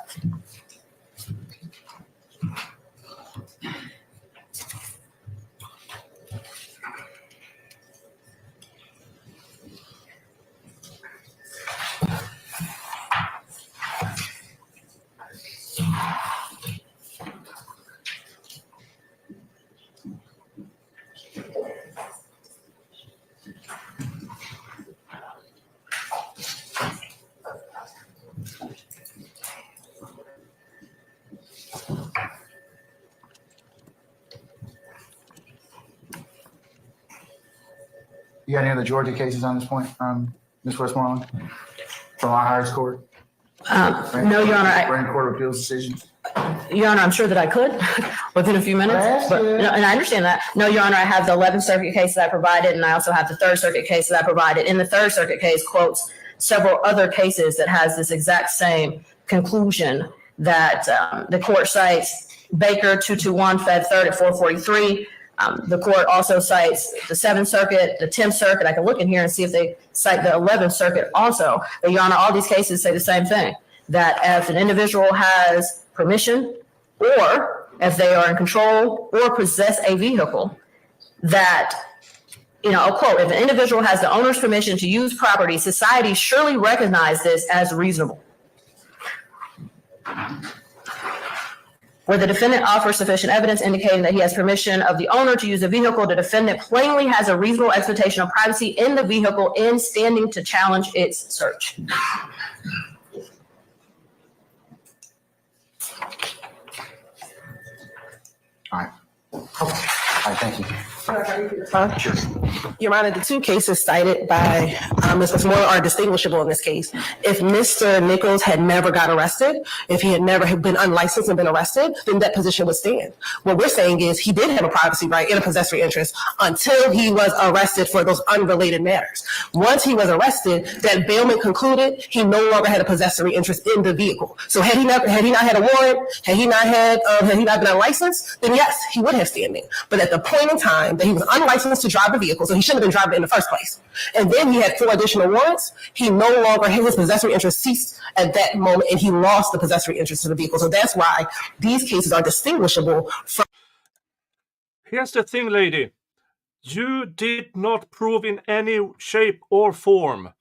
You got any other Georgia cases on this point, Ms. Westmoreland, from our highest court? No, Your Honor. Supreme Court of Appeals decisions? Your Honor, I'm sure that I could within a few minutes, but, no, and I understand that. No, Your Honor, I have the 11th Circuit case that I provided, and I also have the 3rd Circuit case that I provided. In the 3rd Circuit case quotes several other cases that has this exact same conclusion that the court cites Baker 221 Fed 3rd at 443. The court also cites the 7th Circuit, the 10th Circuit. I can look in here and see if they cite the 11th Circuit also. But Your Honor, all these cases say the same thing, that if an individual has permission or if they are in control or possess a vehicle, that, I'll quote, if an individual has the owner's permission to use property, society surely recognizes this as reasonable. Where the defendant offers sufficient evidence indicating that he has permission of the owner to use a vehicle, the defendant plainly has a reasonable expectation of privacy in the vehicle in standing to challenge its search. All right. Okay. All right, thank you. Sure. Your Honor, the two cases cited by Ms. Westmoreland are distinguishable in this case. If Mr. Nichols had never got arrested, if he had never been unlicensed and been arrested, then that position would stand. What we're saying is he did have a privacy right and a possessory interest until he was arrested for those unrelated matters. Once he was arrested, that bailment concluded, he no longer had a possessory interest in the vehicle. So had he not had a warrant, had he not been unlicensed, then yes, he would have standing. But at the point in time that he was unlicensed to drive the vehicle, so he shouldn't have been driving it in the first place. And then he had 4 additional warrants. He no longer, his possessory interest ceased at that moment, and he lost the possessory interest in the vehicle. So that's why these cases are distinguishable from. Here's the thing, lady. You did not prove in any shape or form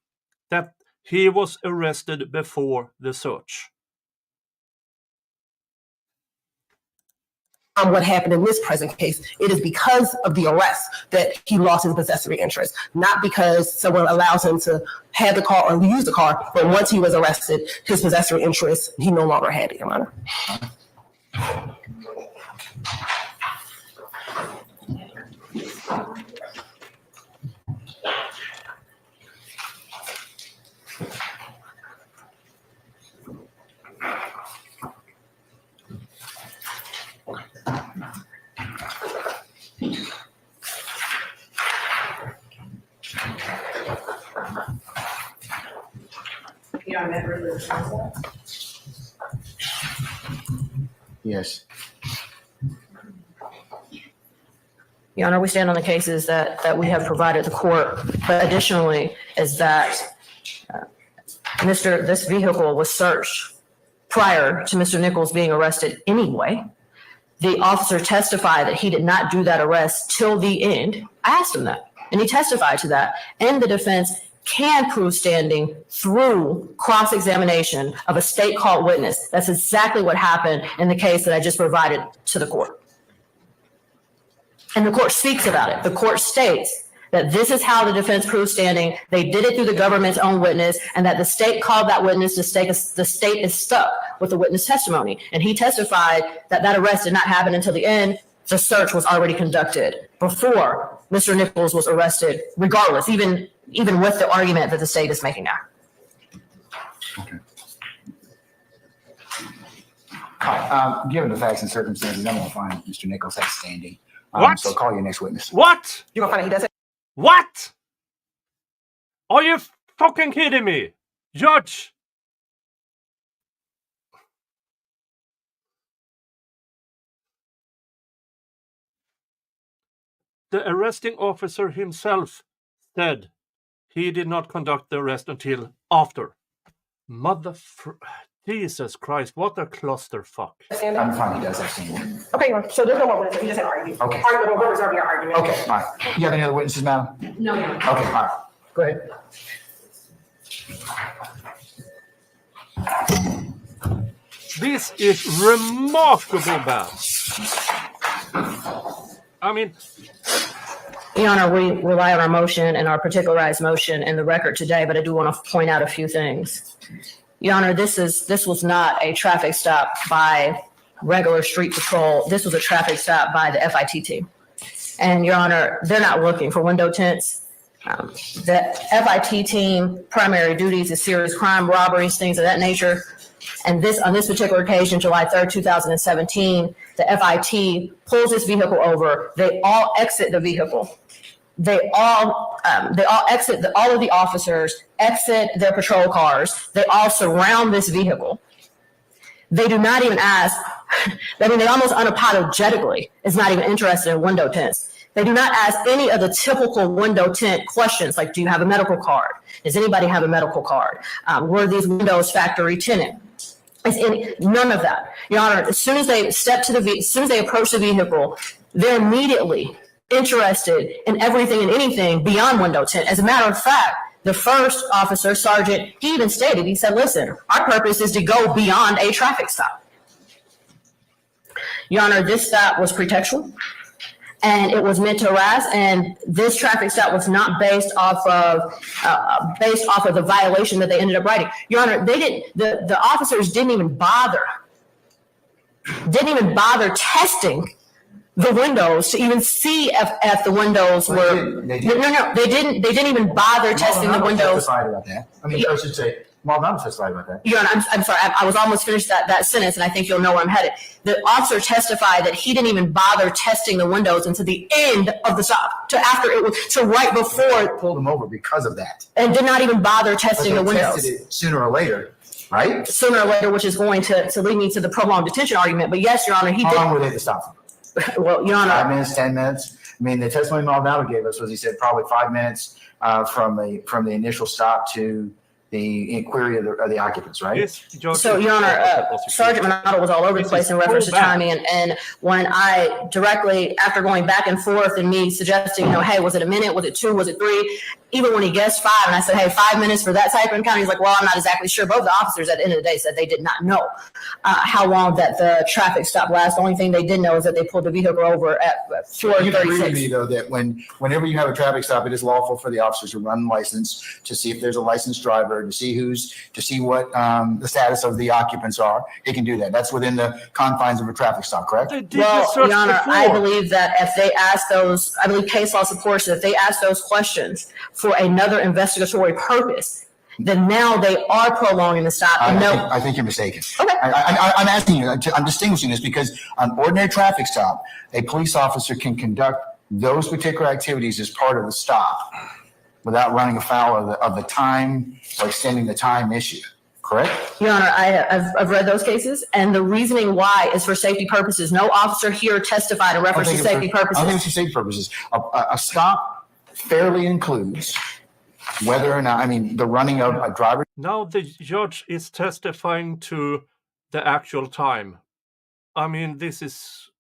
that he was arrested before the search. What happened in this present case, it is because of the arrest that he lost his possessory interest, not because someone allows him to have the car or use the car, but once he was arrested, his possessory interest, he no longer had it, Your Honor. Yes. Your Honor, we stand on the cases that we have provided the court, but additionally is that this vehicle was searched prior to Mr. Nichols being arrested anyway. The officer testified that he did not do that arrest till the end. I asked him that, and he testified to that. And the defense can prove standing through cross-examination of a state-called witness. That's exactly what happened in the case that I just provided to the court. And the court speaks about it. The court states that this is how the defense proves standing. They did it through the government's own witness, and that the state called that witness. The state is stuck with the witness testimony. And he testified that that arrest did not happen until the end. The search was already conducted before Mr. Nichols was arrested, regardless, even with the argument that the state is making now. Okay. Given the facts and circumstances, I'm going to find Mr. Nichols has standing. What? So call your next witness. What? You're gonna find out he doesn't. What? Are you fucking kidding me? Judge! The arresting officer himself said he did not conduct the arrest until after. Jesus Christ, what a clusterfuck. I'm fine. He does have standing. Okay, so there's no more witnesses. You just had argue. Okay. Argument, we'll reserve your argument. Okay, all right. You have any other witnesses, madam? No, Your Honor. Okay, all right. Go ahead. This is remarkable bad. I mean, Your Honor, we rely on our motion and our particularized motion in the record today, but I do want to point out a few things. Your Honor, this was not a traffic stop by regular street patrol. This was a traffic stop by the FIT team. And Your Honor, they're not looking for window tints. The FIT team primary duties is serious crime, robberies, things of that nature. And on this particular occasion, July 3rd, 2017, the FIT pulls this vehicle over. They all exit the vehicle. They all exit, all of the officers exit their patrol cars. They all surround this vehicle. They do not even ask, I mean, they almost unapologetically is not even interested in window tints. They do not ask any of the typical window tint questions like, do you have a medical card? Does anybody have a medical card? Were these windows factory tinted? None of that. Your Honor, as soon as they as soon as they approach the vehicle, they're immediately interested in everything and anything beyond window tint. As a matter of fact, the first officer, Sergeant, he even stated, he said, listen, our purpose is to go beyond a traffic stop. Your Honor, this stop was pretextual and it was meant to harass, and this traffic stop was not based off of the violation that they ended up writing. Your Honor, the officers didn't even bother testing the windows to even see if the windows were. They did. No, they didn't even bother testing the windows. Testified about that. I mean, I should say, Maldonado testified about that. Your Honor, I'm sorry. I was almost finished that sentence, and I think you'll know where I'm headed. The officer testified that he didn't even bother testing the windows until the end of the stop, to right before, Pulled him over because of that. and did not even bother testing the But they windows. tested it sooner or later, right? Sooner or later, which is going to lead me to the prolonged detention argument. But yes, Your Honor, he How long did. were they to stop him? Well, Your 5 Honor, minutes, 10 minutes? I mean, the testimony Maldonado gave us was he said probably 5 minutes from the initial stop to the inquiry of the occupants, right? this judge. so Your Honor, Sergeant Monado was all over the place in reference to timing, and when I directly, after going back and forth and me suggesting, hey, was it a minute? Was it 2? Was it 3? Even when he guessed 5, and I said, hey, 5 minutes for that type of encounter, he's like, well, I'm not exactly sure. Both the officers at the end of the day said they did not know how long that the traffic stop lasts. The only thing they did know is that they pulled the vehicle over at You agree with me, 4:36. though, that whenever you have a traffic stop, it is lawful for the officers to run the license to see if there's a licensed driver, to see what the status of the occupants are. They can do that. That's within the confines of a traffic stop, correct? They did the Well, search Your Honor, before. I believe that if they ask those, I believe case law supports that if they ask those questions for another investigatory purpose, then now they are prolonging the stop. And no, I think you're mistaken. Okay. I'm asking you, I'm distinguishing this because on ordinary traffic stop, a police officer can conduct those particular activities as part of the stop without running afoul of the time or extending the time issue, correct? Your Honor, I've read those cases, and the reasoning why is for safety purposes. No officer here testified in reference to safety I don't think purposes. it's for safety purposes. A stop fairly includes whether or not, I mean, the running of a driver. Now the judge is testifying to the actual time. I mean, this is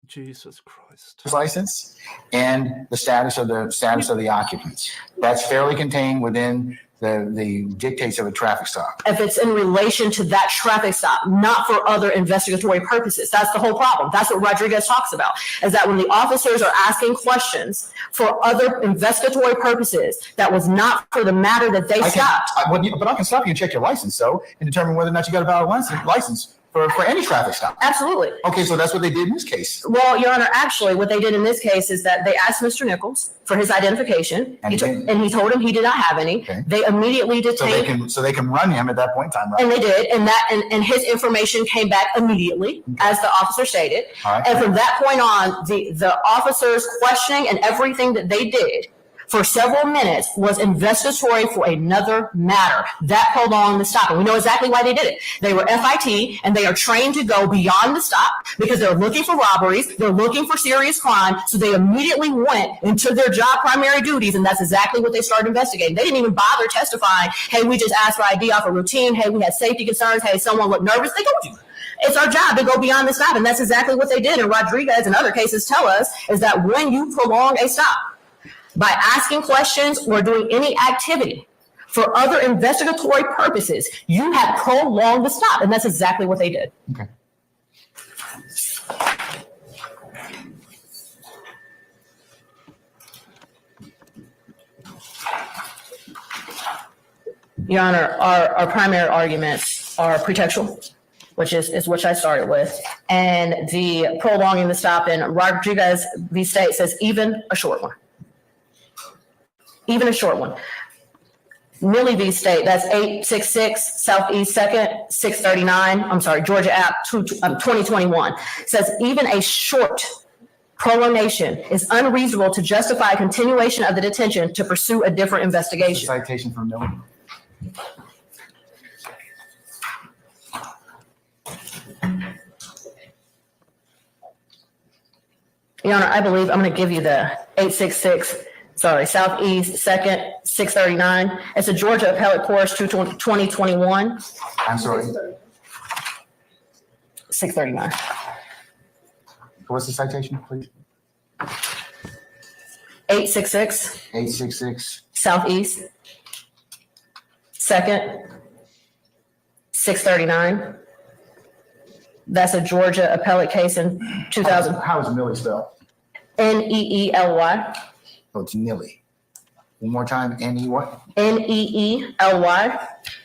Jesus Christ. License and the status of the occupants. That's fairly contained within the dictates of a traffic stop. If it's in relation to that traffic stop, not for other investigatory purposes. That's the whole problem. That's what Rodriguez talks about, is that when the officers are asking questions for other investigatory purposes, that was not for the matter that they stopped. But I can stop you and check your license, though, and determine whether or not you got a valid license for any traffic stop. Absolutely. Okay, so that's what they did in this case. Well, Your Honor, actually, what they did in this case is that they asked Mr. Nichols for his identification, And he didn't. and he told him he did not have any. Okay. They immediately So they can run him at that point in time, right? and they did, and his information came back immediately, as the officer stated. All right. And from that point on, the officers' questioning and everything that they did for several minutes was investigatory for another matter. That prolonged the stop. And we know exactly why they did it. They were FIT, and they are trained to go beyond the stop because they're looking for robberies, they're looking for serious crime, so they immediately went into their job primary duties, and that's exactly what they started investigating. They didn't even bother testifying, hey, we just asked for ID off a routine, hey, we had safety concerns, hey, someone looked nervous. They told you. It's our job to go beyond the stop, and that's exactly what they did. And Rodriguez and other cases tell us is that when you prolong a stop, by asking questions or doing any activity for other investigatory purposes, you have prolonged the stop, and that's exactly what they did. Okay. Your Honor, our primary arguments are pretextual, which is which I started with, and the prolonging the stop in Rodriguez v. State says even a short one. Even a short one. Millie v. State, that's 866 Southeast 2nd, 639, I'm sorry, Georgia App 2021, says even a short prolongation is unreasonable to justify a continuation of the detention to pursue a different investigation. Citation from Miller. Your Honor, I believe I'm going to give you the 866, Southeast 2nd, 639. It's a Georgia Appellate Course 2021. I'm sorry. 639. What's the citation, please? 866 866. Southeast 2nd, 639. That's a Georgia appellate case in 2000. How is Millie spelled? Neely. Oh, it's Nilly. One more time. N-E what? Neely.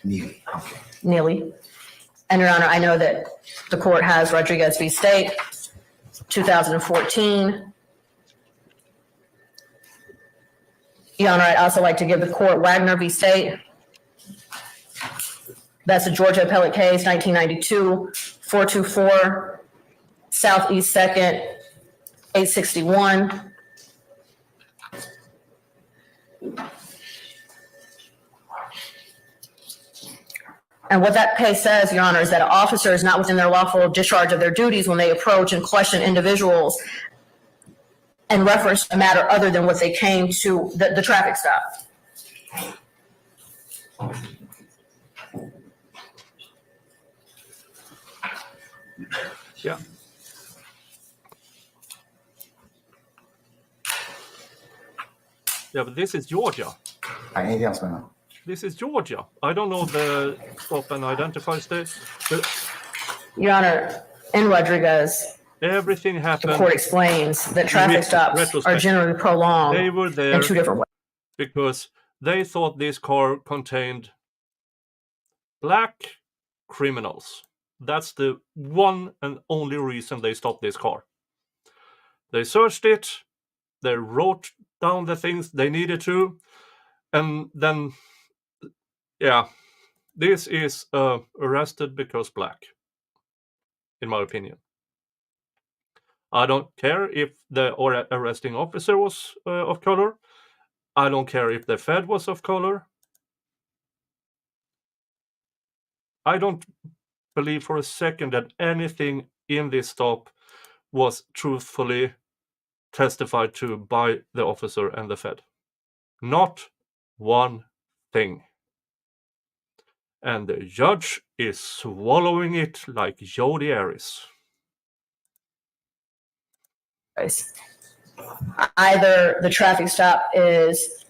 Neely. Okay. Neely. And Your Honor, I know that the court has Rodriguez v. State, 2014. Your Honor, I'd also like to give the court Wagner v. State. That's a Georgia appellate case, 1992, 424, Southeast 2nd, 861. And what that case says, Your Honor, is that an officer is not within their lawful discharge of their duties when they approach and question individuals and reference a matter other than what they came to the traffic stop. Yeah. Yeah, but this is Georgia. Anything else, man? This is Georgia. I don't know the stop and identify state, but Your Honor, in Rodriguez, everything the happened court explains that traffic stops are generally prolonged They were there in two different ways. because they thought this car contained black criminals. That's the one and only reason they stopped this car. They searched it, they wrote down the things they needed to, and then, yeah, this is arrested because black, in my opinion. I don't care if the arresting officer was of color. I don't care if the Fed was of color. I don't believe for a second that anything in this stop was truthfully testified to by the officer and the Fed. Not one thing. And the judge is swallowing it like Jodi Arias. Either the traffic stop is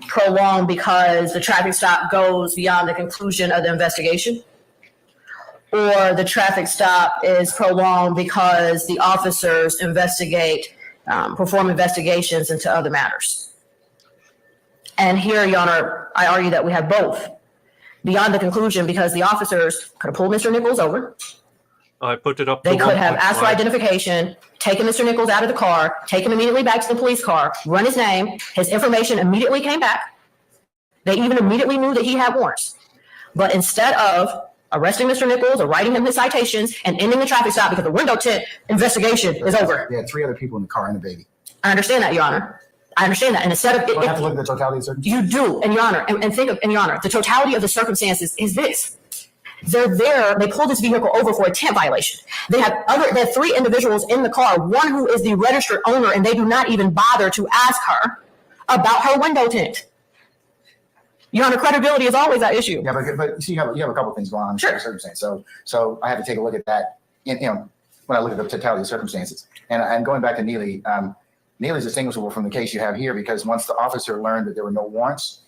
prolonged because the traffic stop goes beyond the conclusion of the investigation, or the traffic stop is prolonged because the officers perform investigations into other matters. And here, Your Honor, I argue that we have both. Beyond the conclusion, because the officers could have pulled Mr. Nichols over, I put it up to They could have asked for 1.5. identification, taken Mr. Nichols out of the car, taken him immediately back to the police car, run his name, his information immediately came back. They even immediately knew that he had warrants. But instead of arresting Mr. Nichols or writing him his citations and ending the traffic stop because the window tint investigation is over. They had 3 other people in the car and a baby. I understand that, Your Honor. I understand that. And instead of We'll have to look at the totality of circumstances. you do, and Your Honor, and think of, and Your Honor, the totality of the circumstances is this. They're there, they pull this vehicle over for a temp violation. They have 3 individuals in the car, one who is the registered owner, and they do not even bother to ask her about her window tint. Your Honor, credibility is always that issue. Yeah, but see, you have a couple things going on in Sure. the circumstance. So I have to take a look at that. When I look at the totality of circumstances, and going back to Neely, Neely is distinguishable from the case you have here because once the officer learned that there were no warrants,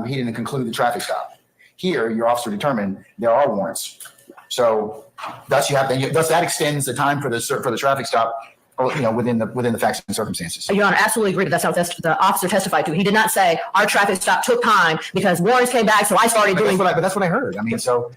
he didn't conclude the traffic stop. Here, your officer determined there are warrants. So thus that extends the time for the traffic stop, within the facts and circumstances. Your Honor, absolutely agree. That's how the officer testified to. He did not say our traffic stop took time because warrants came back, so I started doing. But that's what I heard. I mean, so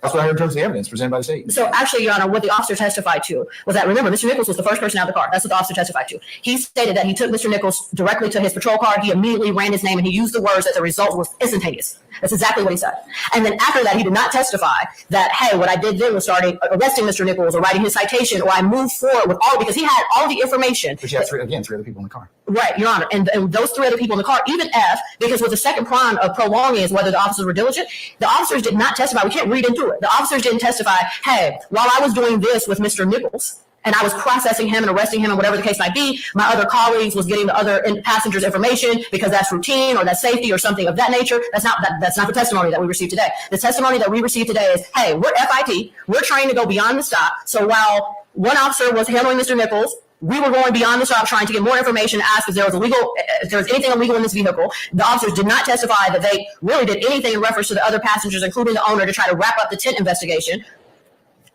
that's what I heard in terms of the evidence presented by the state. So actually, Your Honor, what the officer testified to was that, remember, Mr. Nichols was the first person out of the car. That's what the officer testified to. He stated that he took Mr. Nichols directly to his patrol car. He immediately ran his name and he used the words that the result was instantaneous. That's exactly what he said. And then after that, he did not testify that, hey, what I did then was starting arresting Mr. Nichols or writing his citation, or I moved forward with because he had all the information. But you have 3 other people in the car. Right, Your Honor. And those 3 other people in the car, even F, because what the second prong of prolonging is whether the officers were diligent, the officers did not testify. We can't read into it. The officers didn't testify, hey, while I was doing this with Mr. Nichols, and I was processing him and arresting him and whatever the case might be, my other colleagues was getting the other passengers' information because that's routine or that's safety or something of that nature. That's not the testimony that we received today. The testimony that we received today is, hey, we're FIT. We're trying to go beyond the stop. So while one officer was handling Mr. Nichols, we were going beyond the stop trying to get more information, ask if there was anything illegal in this vehicle. The officers did not testify that they really did anything in reference to the other passengers, including the owner, to try to wrap up the tint investigation.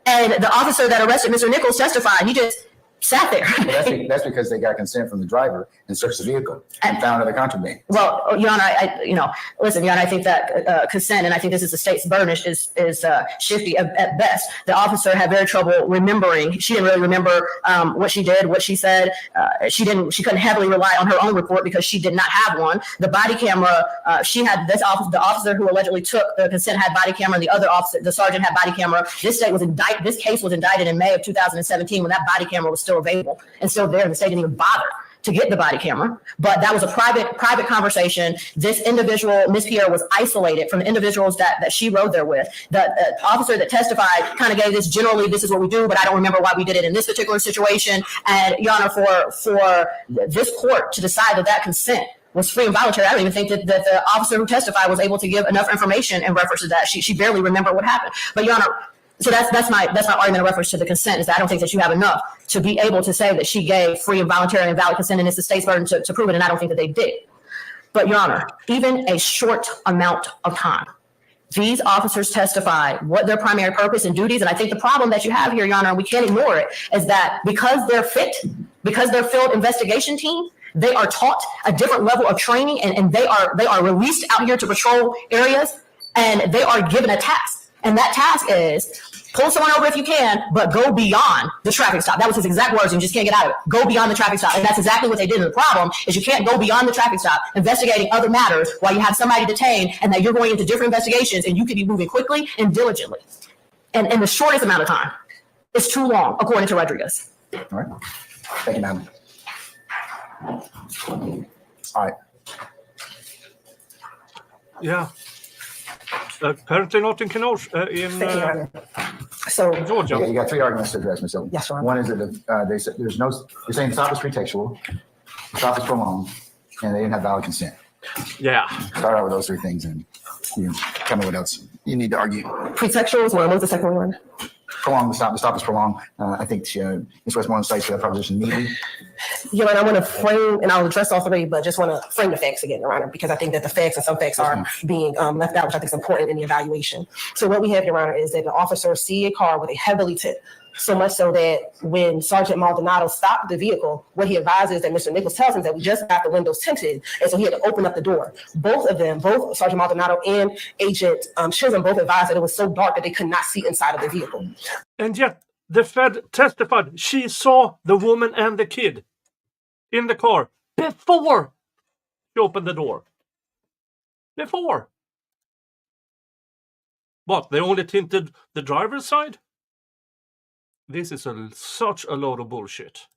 And the officer that arrested Mr. Nichols testified. He just sat there. Well, that's because they got consent from the driver and searched the vehicle and found other contraband. Well, Your Honor, listen, Your Honor, I think that consent, and I think this is the state's burden, is shifty at best. The officer had very trouble remembering. She didn't really remember what she did, what she said. She couldn't heavily rely on her own report because she did not have one. The body camera, the officer who allegedly took the consent had body camera, and the other officer, the sergeant, had body camera. This case was indicted in May of 2017 when that body camera was still available and still there, and the state didn't even bother to get the body camera. But that was a private conversation. This individual, Ms. Pierre, was isolated from the individuals that she rode there with. The officer that testified kind of gave this generally, this is what we do, but I don't remember why we did it in this particular situation. And Your Honor, for this court to decide that consent was free and voluntary, I don't even think that the officer who testified was able to give enough information in reference to that. She barely remembered what happened. But Your Honor, so that's my argument in reference to the consent, is that I don't think that you have enough to be able to say that she gave free and voluntary and valid consent, and it's the state's burden to prove it, and I don't think that they did. But Your Honor, even a short amount of time, these officers testify what their primary purpose and duties, and I think the problem that you have here, Your Honor, and we can't ignore it, is that because they're field investigation team, they are taught a different level of training, and they are released out here to patrol areas, and they are given a task. And that task is pull someone over if you can, but go beyond the traffic stop. That was his exact words, and you just can't get out of it. Go beyond the traffic stop. And that's exactly what they did. And the problem is you can't go beyond the traffic stop investigating other matters while you have somebody detained and that you're going into different investigations, and you could be moving quickly and diligently. And in the shortest amount of time, it's too long, according to Rodriguez. All right. Thank you, ma'am. All right. Yeah. Apparently not in Kenosha, So, Georgia. You got 3 arguments to address, Ms. Hilton. Yes, Your Honor. One is that they said they're saying the stop is pretextual, the stop is prolonged, and they didn't have valid consent. Yeah. Start out with those 3 things, and you tell me what else you need to argue. pretextual is one. What was the second one? Prolong the stop is prolonged. I think Ms. Westmoreland cites for that proposition neatly. Your Honor, I want to frame, and I'll address all 3, but just want to frame the facts again, Your Honor, because I think that the facts and some facts are being left out, which I think is important in the evaluation. So what we have, Your Honor, is that the officers see a car with a heavily tint, so much so that when Sergeant Maldonado stopped the vehicle, what he advises that Mr. Nichols tells him that we just got the windows tinted, and so he had to open up the door. Both of them, both Sergeant Maldonado and Agent Chisholm, both advised that it was so dark that they could not see inside of the vehicle. And yet, The Fed testified she saw the woman and the kid in the car before she opened the door. Before. What, they only tinted the driver's side? This is such a load of bullshit.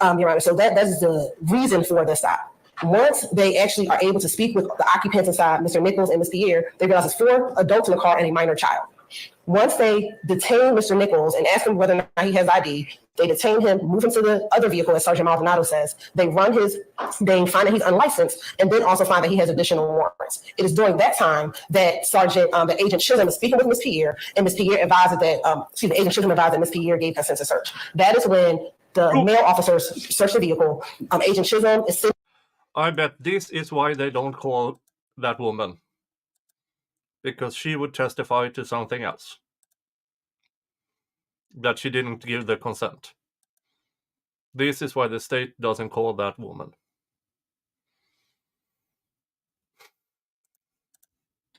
Your Honor, so that's the reason for the stop. Once they actually are able to speak with the occupants inside, Mr. Nichols and Ms. Pierre, they realize it's 4 adults in the car and a minor child. Once they detain Mr. Nichols and ask him whether or not he has ID, they detain him, move him to the other vehicle, as Sergeant Maldonado says. They find that he's unlicensed, and then also find that he has additional warrants. It is during that time that the Agent Chisholm is speaking with Ms. Pierre, and Ms. Pierre advised Agent Chisholm advised that Ms. Pierre gave consent to search. That is when the male officers search the vehicle. Agent Chisholm is sitting. I bet this is why they don't call that woman. Because she would testify to something else. That she didn't give the consent. This is why the state doesn't call that woman.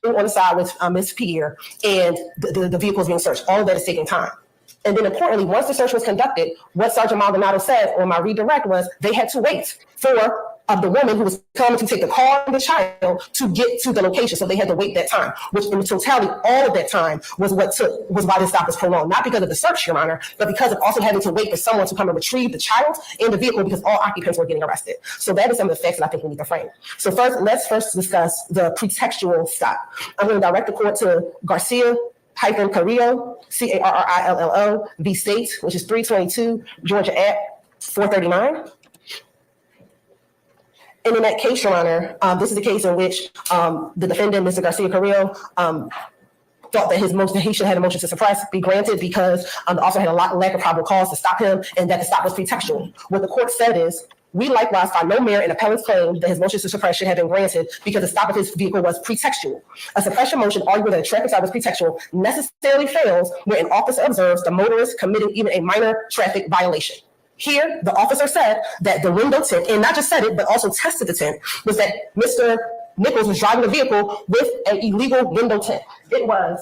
On the side with Ms. Pierre, and the vehicle is being searched. All of that is taking time. And then importantly, once the search was conducted, what Sergeant Maldonado said on my redirect was they had to wait for the woman who was coming to take the car and the child to get to the location. So they had to wait that time, which in totality, all of that time was why the stop was prolonged. Not because of the search, Your Honor, but because of also having to wait for someone to come and retrieve the child and the vehicle because all occupants were getting arrested. So that is some of the facts that I think we need to frame. So let's discuss the pretextual stop. I'm going to direct the court to Garcia-Carrillo, Carrillo, v. State, which is 322 Georgia Act 439. And in that case, Your Honor, this is the case in which the defendant, Mr. Garcia-Carrillo, thought that he should have a motion to suppress be granted because the officer had a lack of probable cause to stop him and that the stop was pretextual. What the court said is, we likewise find no merit in appellant's claim that his motion to suppress should have been granted because the stop of his vehicle was pretextual. A suppression motion arguing that a traffic stop was pretextual necessarily fails where an officer observes the motorist committing even a minor traffic violation. Here, the officer said that the window tint, and not just said it, but also tested the tint, was that Mr. Nichols was driving the vehicle with an illegal window tint. It was.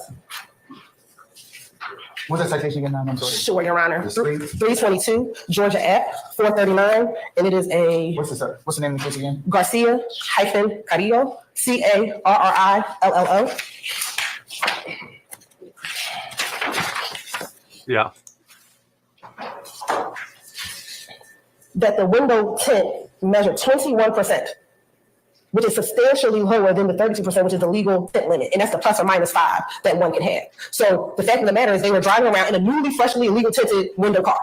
What's that citation again? I'm sorry. Sure, Your Honor. 322 Georgia Act 439, and it is a. What's the name of the case again? Garcia-Carrillo, Carrillo. Yeah. That the window tint measured 21%, which is substantially lower than the 32%, which is the legal tint limit. And that's the plus or minus 5 that one can have. So the fact of the matter is they were driving around in a newly, freshly illegal tinted window car.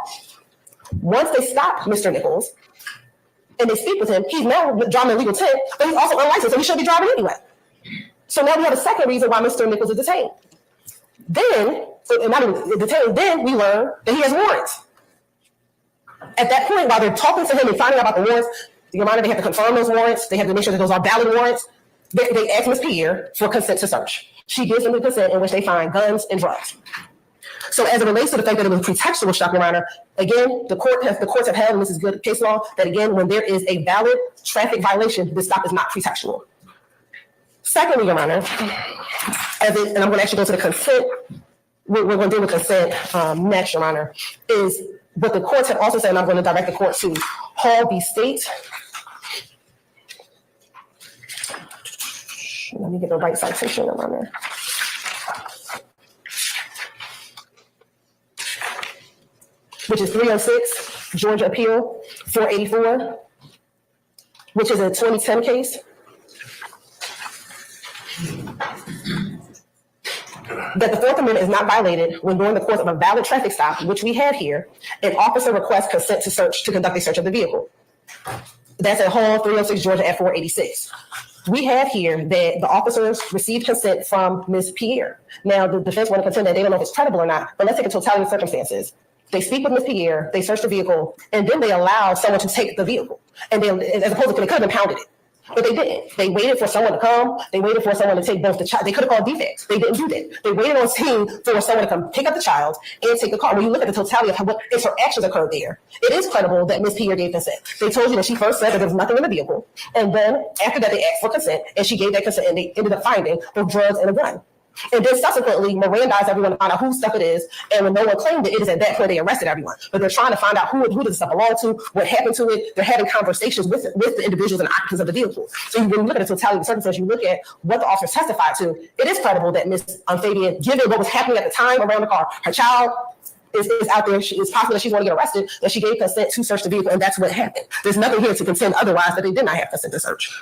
Once they stop Mr. Nichols and they speak with him, he's now driving a legal tint, but he's also unlicensed, so he shouldn't be driving anyway. So now we have a second reason why Mr. Nichols is detained. Then we learn that he has warrants. At that point, while they're talking to him and finding out about the warrants, Your Honor, they have to confirm those warrants. They have to make sure that those are valid warrants. They ask Ms. Pierre for consent to search. She gives them the consent in which they find guns and drugs. So as it relates to the fact that it was a pretextual stop, Your Honor, again, the courts have held, and this is good case law, that again, when there is a valid traffic violation, the stop is not pretextual. Secondly, Your Honor, and I'm going to actually go to the consent. We're going to deal with consent next, Your Honor, is what the courts have also said, and I'm going to direct the court to Hall v. State. Let me get the right citation, Your Honor. Which is 306, Georgia Appeal 484, which is a 2010 case. That the Fourth Amendment is not violated when during the course of a valid traffic stop, which we have here, an officer requests consent to conduct a search of the vehicle. That's at Hall 306 Georgia at 486. We have here that the officers received consent from Ms. Pierre. Now, the defense want to contend that they don't know if it's credible or not, but let's take a totality of circumstances. They speak with Ms. Pierre, they search the vehicle, and then they allow someone to take the vehicle. And they, as opposed to, they could have impounded it. But they didn't. They waited for someone to come. They waited for someone to take both the child. They could have called defects. They didn't do that. They waited on scene for someone to come pick up the child and take the car. When you look at the totality of what interactions occurred there, it is credible that Ms. Pierre gave consent. They told you that she first said that there was nothing in the vehicle. And then after that, they asked for consent, and she gave that consent, and they ended up finding both drugs and a gun. And then subsequently, Mirandized everyone to find out whose stuff it is. And when no one claimed it, it is at that point they arrested everyone. But they're trying to find out who does the stuff belong to, what happened to it. They're having conversations with the individuals and occupants of the vehicle. So when you look at the totality of the circumstances, you look at what the officers testified to, it is credible that Ms. Fabian, given what was happening at the time around the car, her child is out there, it's possible that she's going to get arrested, that she gave consent to search the vehicle, and that's what happened. There's nothing here to contend otherwise that they did not have consent to search.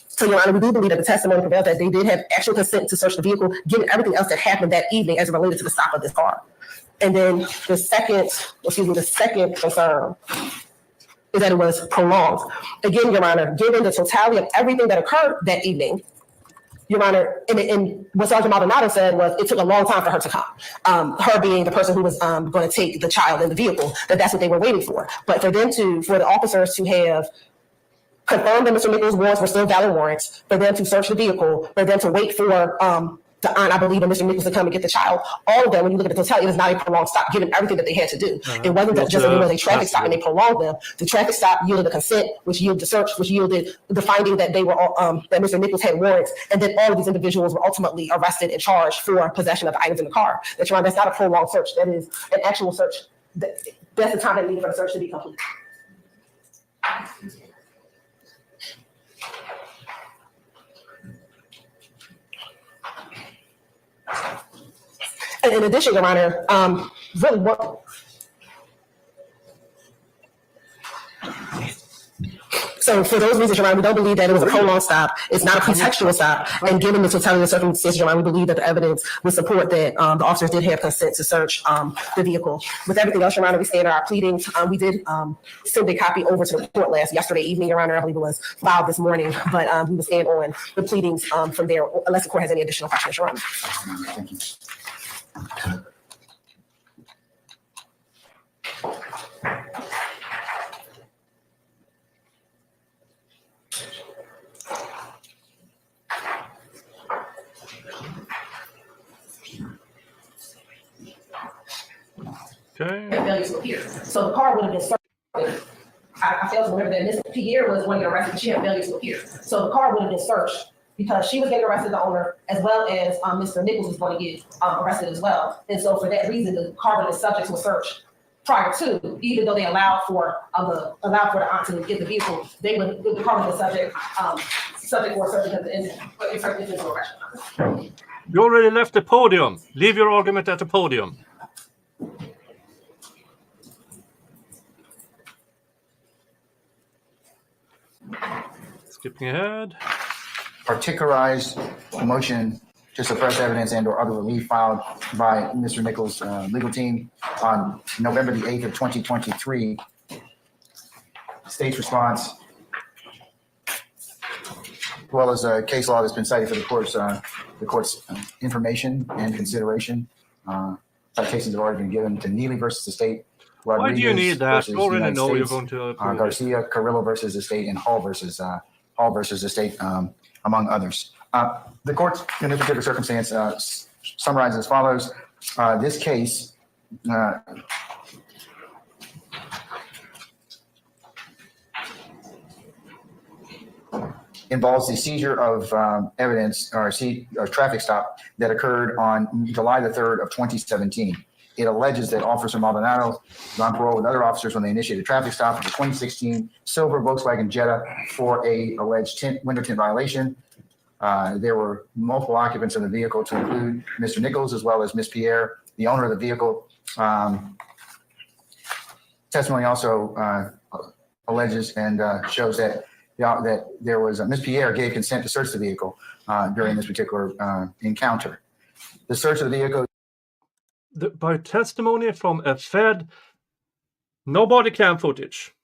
So, Your Honor, we do believe that the testimony prevails that they did have actual consent to search the vehicle, given everything else that happened that evening as it related to the stop of this car. And then the second concern is that it was prolonged. Again, Your Honor, given the totality of everything that occurred that evening, Your Honor, and what Sergeant Maldonado said was it took a long time for her to come. Her being the person who was going to take the child in the vehicle, that's what they were waiting for. But for the officers to have confirmed that Mr. Nichols' warrants were still valid warrants, for them to search the vehicle, for them to wait for the aunt, I believe, and Mr. Nichols to come and get the child, all of that, when you look at the totality, it was not a prolonged stop, given everything that they had to do. It wasn't just a traffic stop and they prolonged them. The traffic stop yielded a consent, which yielded the search, which yielded the finding that they were that Mr. Nichols had warrants, and then all of these individuals were ultimately arrested and charged for possession of the items in the car. That's right. That's not a prolonged search. That is an actual search. That's the time that needed for the search to be complete. And in addition, Your Honor, really what? So for those reasons, Your Honor, we don't believe that it was a prolonged stop. It's not a pretextual stop. And given the totality of the circumstances, Your Honor, we believe that the evidence would support that the officers did have consent to search the vehicle. With everything else, Your Honor, we stand on our pleadings. We did send a copy over to the court yesterday evening, Your Honor. I believe it was filed this morning, but we will stand on the pleadings from there, unless the court has any additional questions, Your Honor. Thank you. Okay. Failure to appear. So the car would have been searched. I failed to remember that Ms. Pierre was going to get arrested. She had failure to appear. So the car would have been searched because she was getting arrested, the owner, as well as Mr. Nichols was going to get arrested as well. And so for that reason, the car would have been subject to a search prior to, even though they allowed for the aunt to get the vehicle, the car would have been subject for a search because it's arrest. You already left the podium. Leave your argument at the podium. Skipping ahead. Particularized motion to suppress evidence and or other relief filed by Mr. Nichols' legal team on November the 8th of 2023. State's response, as well as a case law that's been cited for the court's information and consideration. Citations have already been given to Neely versus the state. Why do you need that? You already know you're States, going to approve Garcia, Carrillo versus the state, and Hall versus the state, among others. The court, in this particular circumstance, summarizes as follows. This case involves the seizure of evidence or traffic stop that occurred on July the 3rd of 2017. It alleges that Officer Maldonado was on parole with other officers when they initiated a traffic stop of the 2016 silver Volkswagen Jetta for a alleged window tint violation. There were multiple occupants of the vehicle, to include Mr. Nichols as well as Ms. Pierre, the owner of the vehicle. Testimony also alleges and shows that there was Ms. Pierre gave consent to search the vehicle during this particular encounter. The search of the vehicle. By testimony from a Fed, no body cam footage.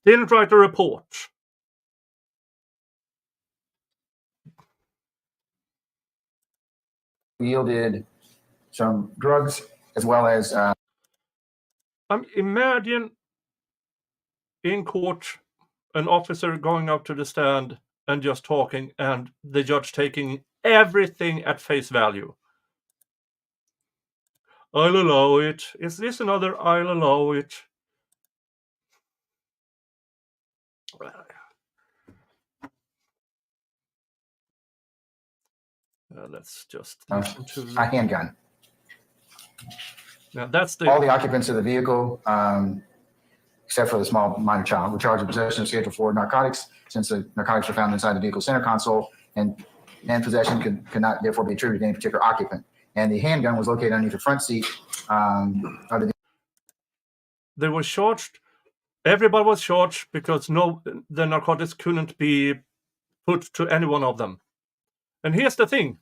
Didn't write a report. Yielded some drugs as well as. Imagine in court an officer going up to the stand and just talking, and the judge taking everything at face value. I'll allow it. Is this another I'll allow it? Let's just A listen to. handgun. Now that's All the. the occupants of the vehicle, except for the small minor child, were charged with possession of Schedule 4 narcotics, since the narcotics were found inside the vehicle center console, and possession could not therefore be attributed to any particular occupant. And the handgun was located underneath the front seat of the. They were charged. Everybody was charged because the narcotics couldn't be put to any one of them. And here's the thing: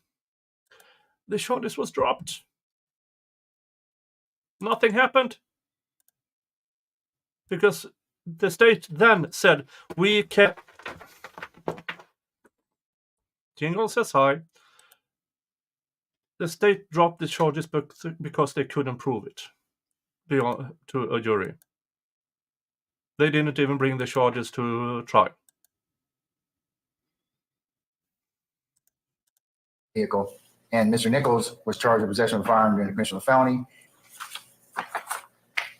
the charges was dropped. Nothing happened because the state then said we can. Jingle says hi. The state dropped the charges because they couldn't prove it to a jury. They didn't even bring the charges to trial. Vehicle. And Mr. Nichols was charged with possession of a firearm during the commission of a felony.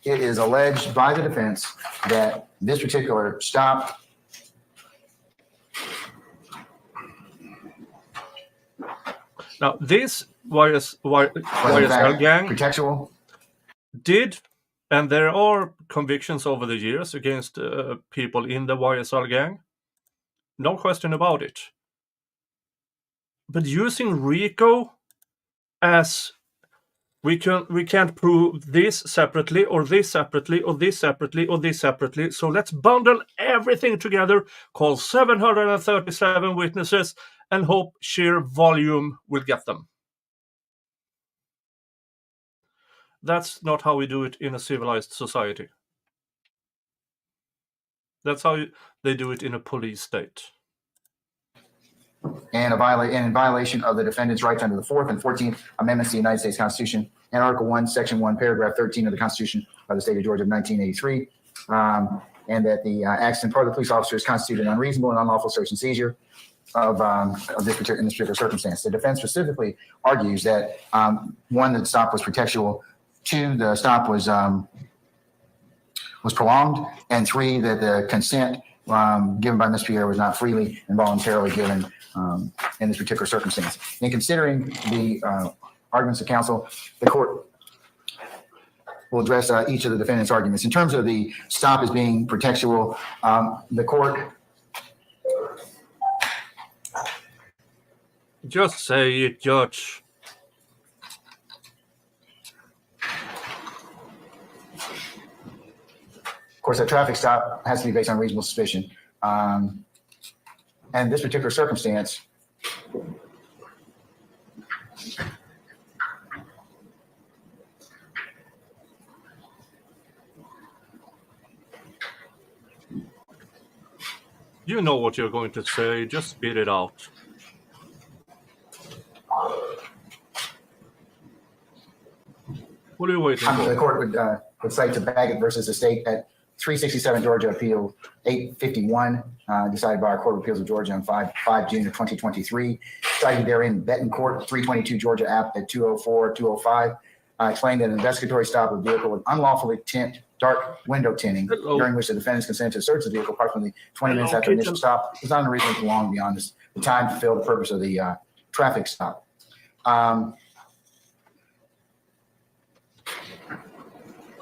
It is alleged by the defense that this particular stop Now, this YSL gang pretextual. did, and there are convictions over the years against people in the YSL gang. No question about it. But using RICO as we can't prove this separately or this separately or this separately or this separately. So let's bundle everything together, call 737 witnesses, and hope sheer volume will get them. That's not how we do it in a civilized society. That's how they do it in a police state. And in violation of the defendant's rights under the 4th and 14th Amendments to the United States Constitution and Article 1, Section 1, Paragraph 13 of the Constitution of the State of Georgia of 1983, and that the acts and part of the police officers constitute an unreasonable and unlawful search and seizure of this particular circumstance. The defense specifically argues that 1, the stop was pretextual, 2, the stop was prolonged, and 3, that the consent given by Ms. Pierre was not freely and voluntarily given in this particular circumstance. In considering the arguments of counsel, the court will address each of the defendant's arguments. In terms of the stop as being pretextual, the court. Just say it, Judge. Of course, a traffic stop has to be based on reasonable suspicion. And this particular circumstance, You know what you're going to say. Just spit it out. What are you waiting the for? court would cite to Baggett versus the state at 367 Georgia Appeal 851, decided by our Court of Appeals of Georgia on 5 June of 2023. Cited therein Betancourt 322 Georgia App at 204-205, explained that an investigatory stop of vehicle with unlawfully tint dark window tinting, during which the defendants consented to search the vehicle approximately 20 minutes after initial stop, was not unreasonably prolonged beyond the time to fulfill the purpose of the traffic stop.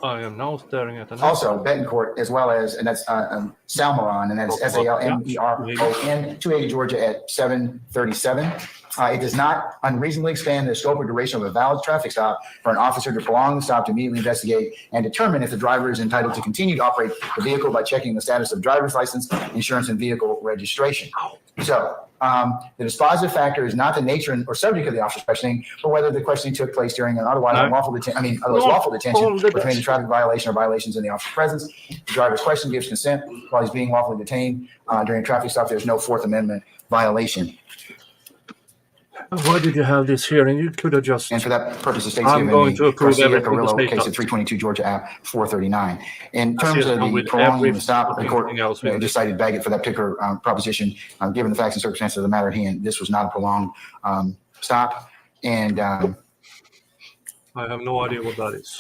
I am now staring at an. Also, Betancourt, as well as, and that's Salmeron, and that's Salmeron, 280 Georgia at 737. It does not unreasonably expand the scope or duration of a valid traffic stop for an officer to prolong the stop to immediately investigate and determine if the driver is entitled to continue to operate the vehicle by checking the status of driver's license, insurance, and vehicle registration. So the dispositive factor is not the nature or subject of the officer's questioning, but whether the questioning took place during an otherwise lawful detention, between the traffic violation or violations in the officer's presence. The driver's question gives consent while he's being lawfully detained during a traffic stop. There's no Fourth Amendment violation. Why did you have this hearing? You could have just. And for that purpose, the state's I'm going to approve everything the Carrillo state case does. at 322 Georgia App 439. In terms of the prolonging the stop, the court just cited Baggett for that particular proposition. Given the facts and circumstances of the matter at hand, this was not a prolonged stop. And I have no idea what that is.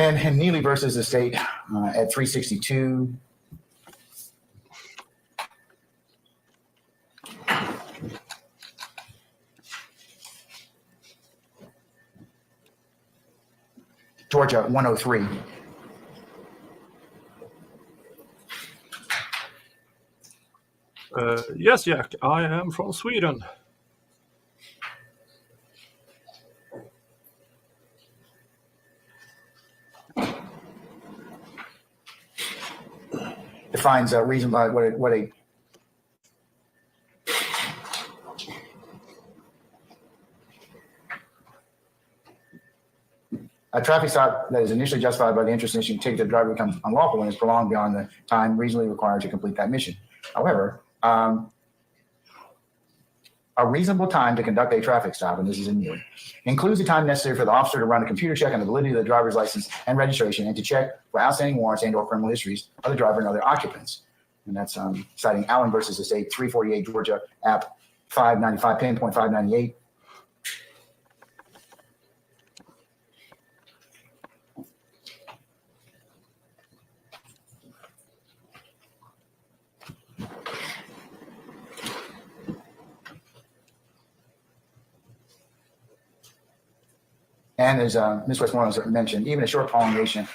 And Neely versus the state at 362. Georgia 103. Yes, Jack, I am from Sweden. Defines a reason what a traffic stop that is initially justified by the interest in issuing a ticket to the driver becomes unlawful when it's prolonged beyond the time reasonably required to complete that mission. However, a reasonable time to conduct a traffic stop, and this is in Neely, includes the time necessary for the officer to run a computer check on the validity of the driver's license and registration and to check for outstanding warrants and or criminal histories of the driver and other occupants. And that's citing Allen versus the state, 348 Georgia, app 595, 10.598. And as Ms. Westmoreland mentioned, even a short prolongation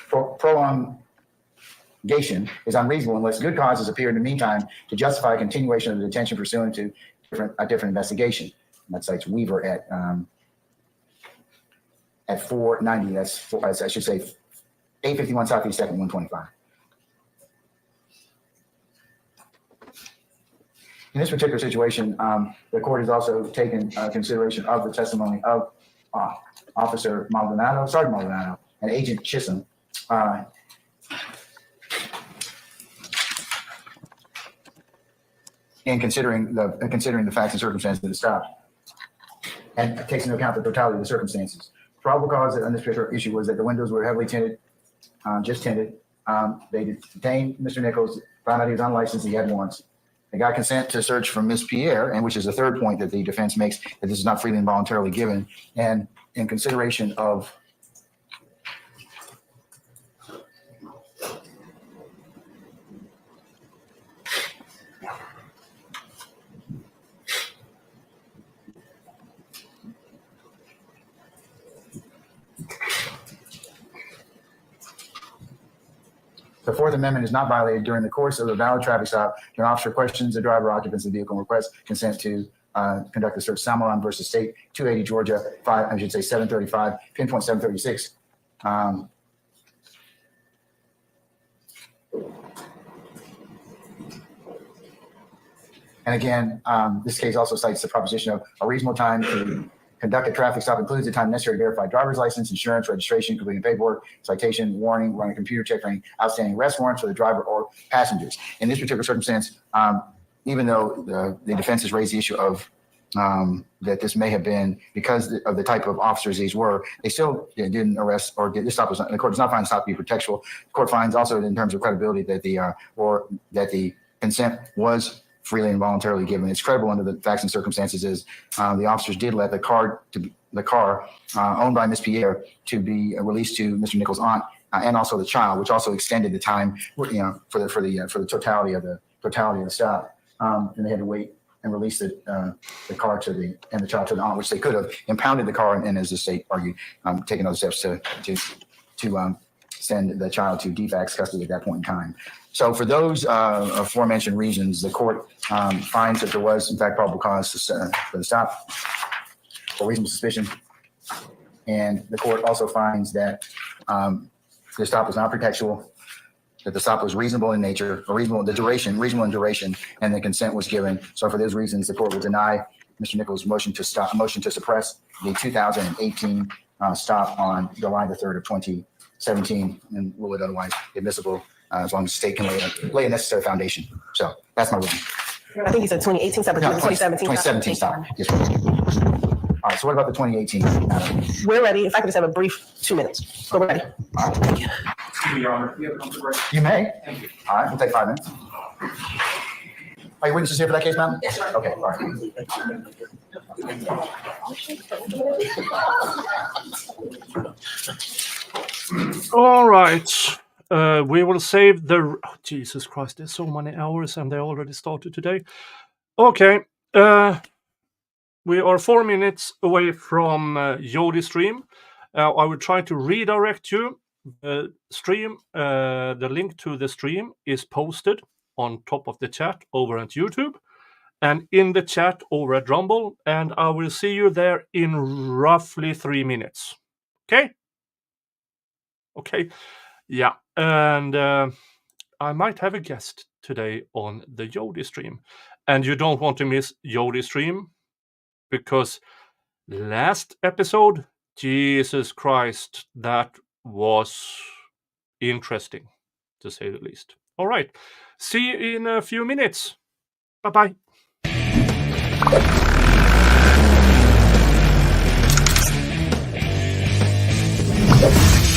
is unreasonable unless good causes appear in the meantime to justify a continuation of the detention pursuant to a different investigation. And that cites Weaver at 490. I should say 851 Southeast 2nd, 125. In this particular situation, the court has also taken consideration of the testimony of Officer Maldonado, Sergeant Maldonado, and Agent Chisholm. In considering the facts and circumstances of the stop, and takes into account the totality of the circumstances. Probable cause on this particular issue was that the windows were heavily tinted, just tinted. They detained Mr. Nichols, found out he was unlicensed, he had warrants. They got consent to search from Ms. Pierre, and which is the third point that the defense makes, that this is not freely and voluntarily given. And in consideration of the Fourth Amendment is not violated during the course of a valid traffic stop. An officer questions the driver occupants of the vehicle and requests consent to conduct the search. Samaran versus State, 280 Georgia, 735, pinpoint 736. And again, this case also cites the proposition of a reasonable time to conduct a traffic stop includes the time necessary to verify driver's license, insurance, registration, completing paperwork, citation, warning, running a computer check for any outstanding arrest warrants for the driver or passengers. In this particular circumstance, even though the defense has raised the issue of that this may have been because of the type of officers these were, they still didn't arrest or this stop was. The court does not find the stop to be pretextual. The court finds also in terms of credibility that the consent was freely and voluntarily given. It's credible under the facts and circumstances is the officers did let the car owned by Ms. Pierre to be released to Mr. Nichols' aunt and also the child, which also extended the time for the totality of the stop. And they had to wait and release the car to the child to the aunt, which they could have impounded the car and as the state argued, taken other steps to send the child to DFACS custody at that point in time. So for those aforementioned reasons, the court finds that there was, in fact, probable cause for the stop for reasonable suspicion. And the court also finds that the stop was not pretextual, that the stop was reasonable in nature, or reasonable in duration, and the consent was given. So for those reasons, the court will deny Mr. Nichols' motion to suppress the 2018 stop on July the 3rd of 2017 and rule it otherwise admissible as long as the state can lay a necessary foundation. So that's my ruling. I think you said 2018 stop, but No, 2017. 2017 stop. Yes, ma'am. All right, so what about the 2018? We're ready. If I could just have a brief 2 minutes. Go ready. All right. Your Honor, we have a council break. You may. Thank you. All right, we'll take 5 minutes. Are you witnesses here for that case, ma'am? Yes, sir. Okay, all right. All right. We will save the. Oh, Jesus Christ, there's so many hours and they already started today. Okay. We are 4 minutes away from Yodi stream. I will try to redirect you. The link to the stream is posted on top of the chat over at YouTube and in the chat over at Rumble. And I will see you there in roughly 3 minutes. Okay? Okay. Yeah. And I might have a guest today on the Yodi stream. And you don't want to miss Yodi stream because last episode, Jesus Christ, that was interesting, to say the least. All right. See you in a few minutes. Bye-bye.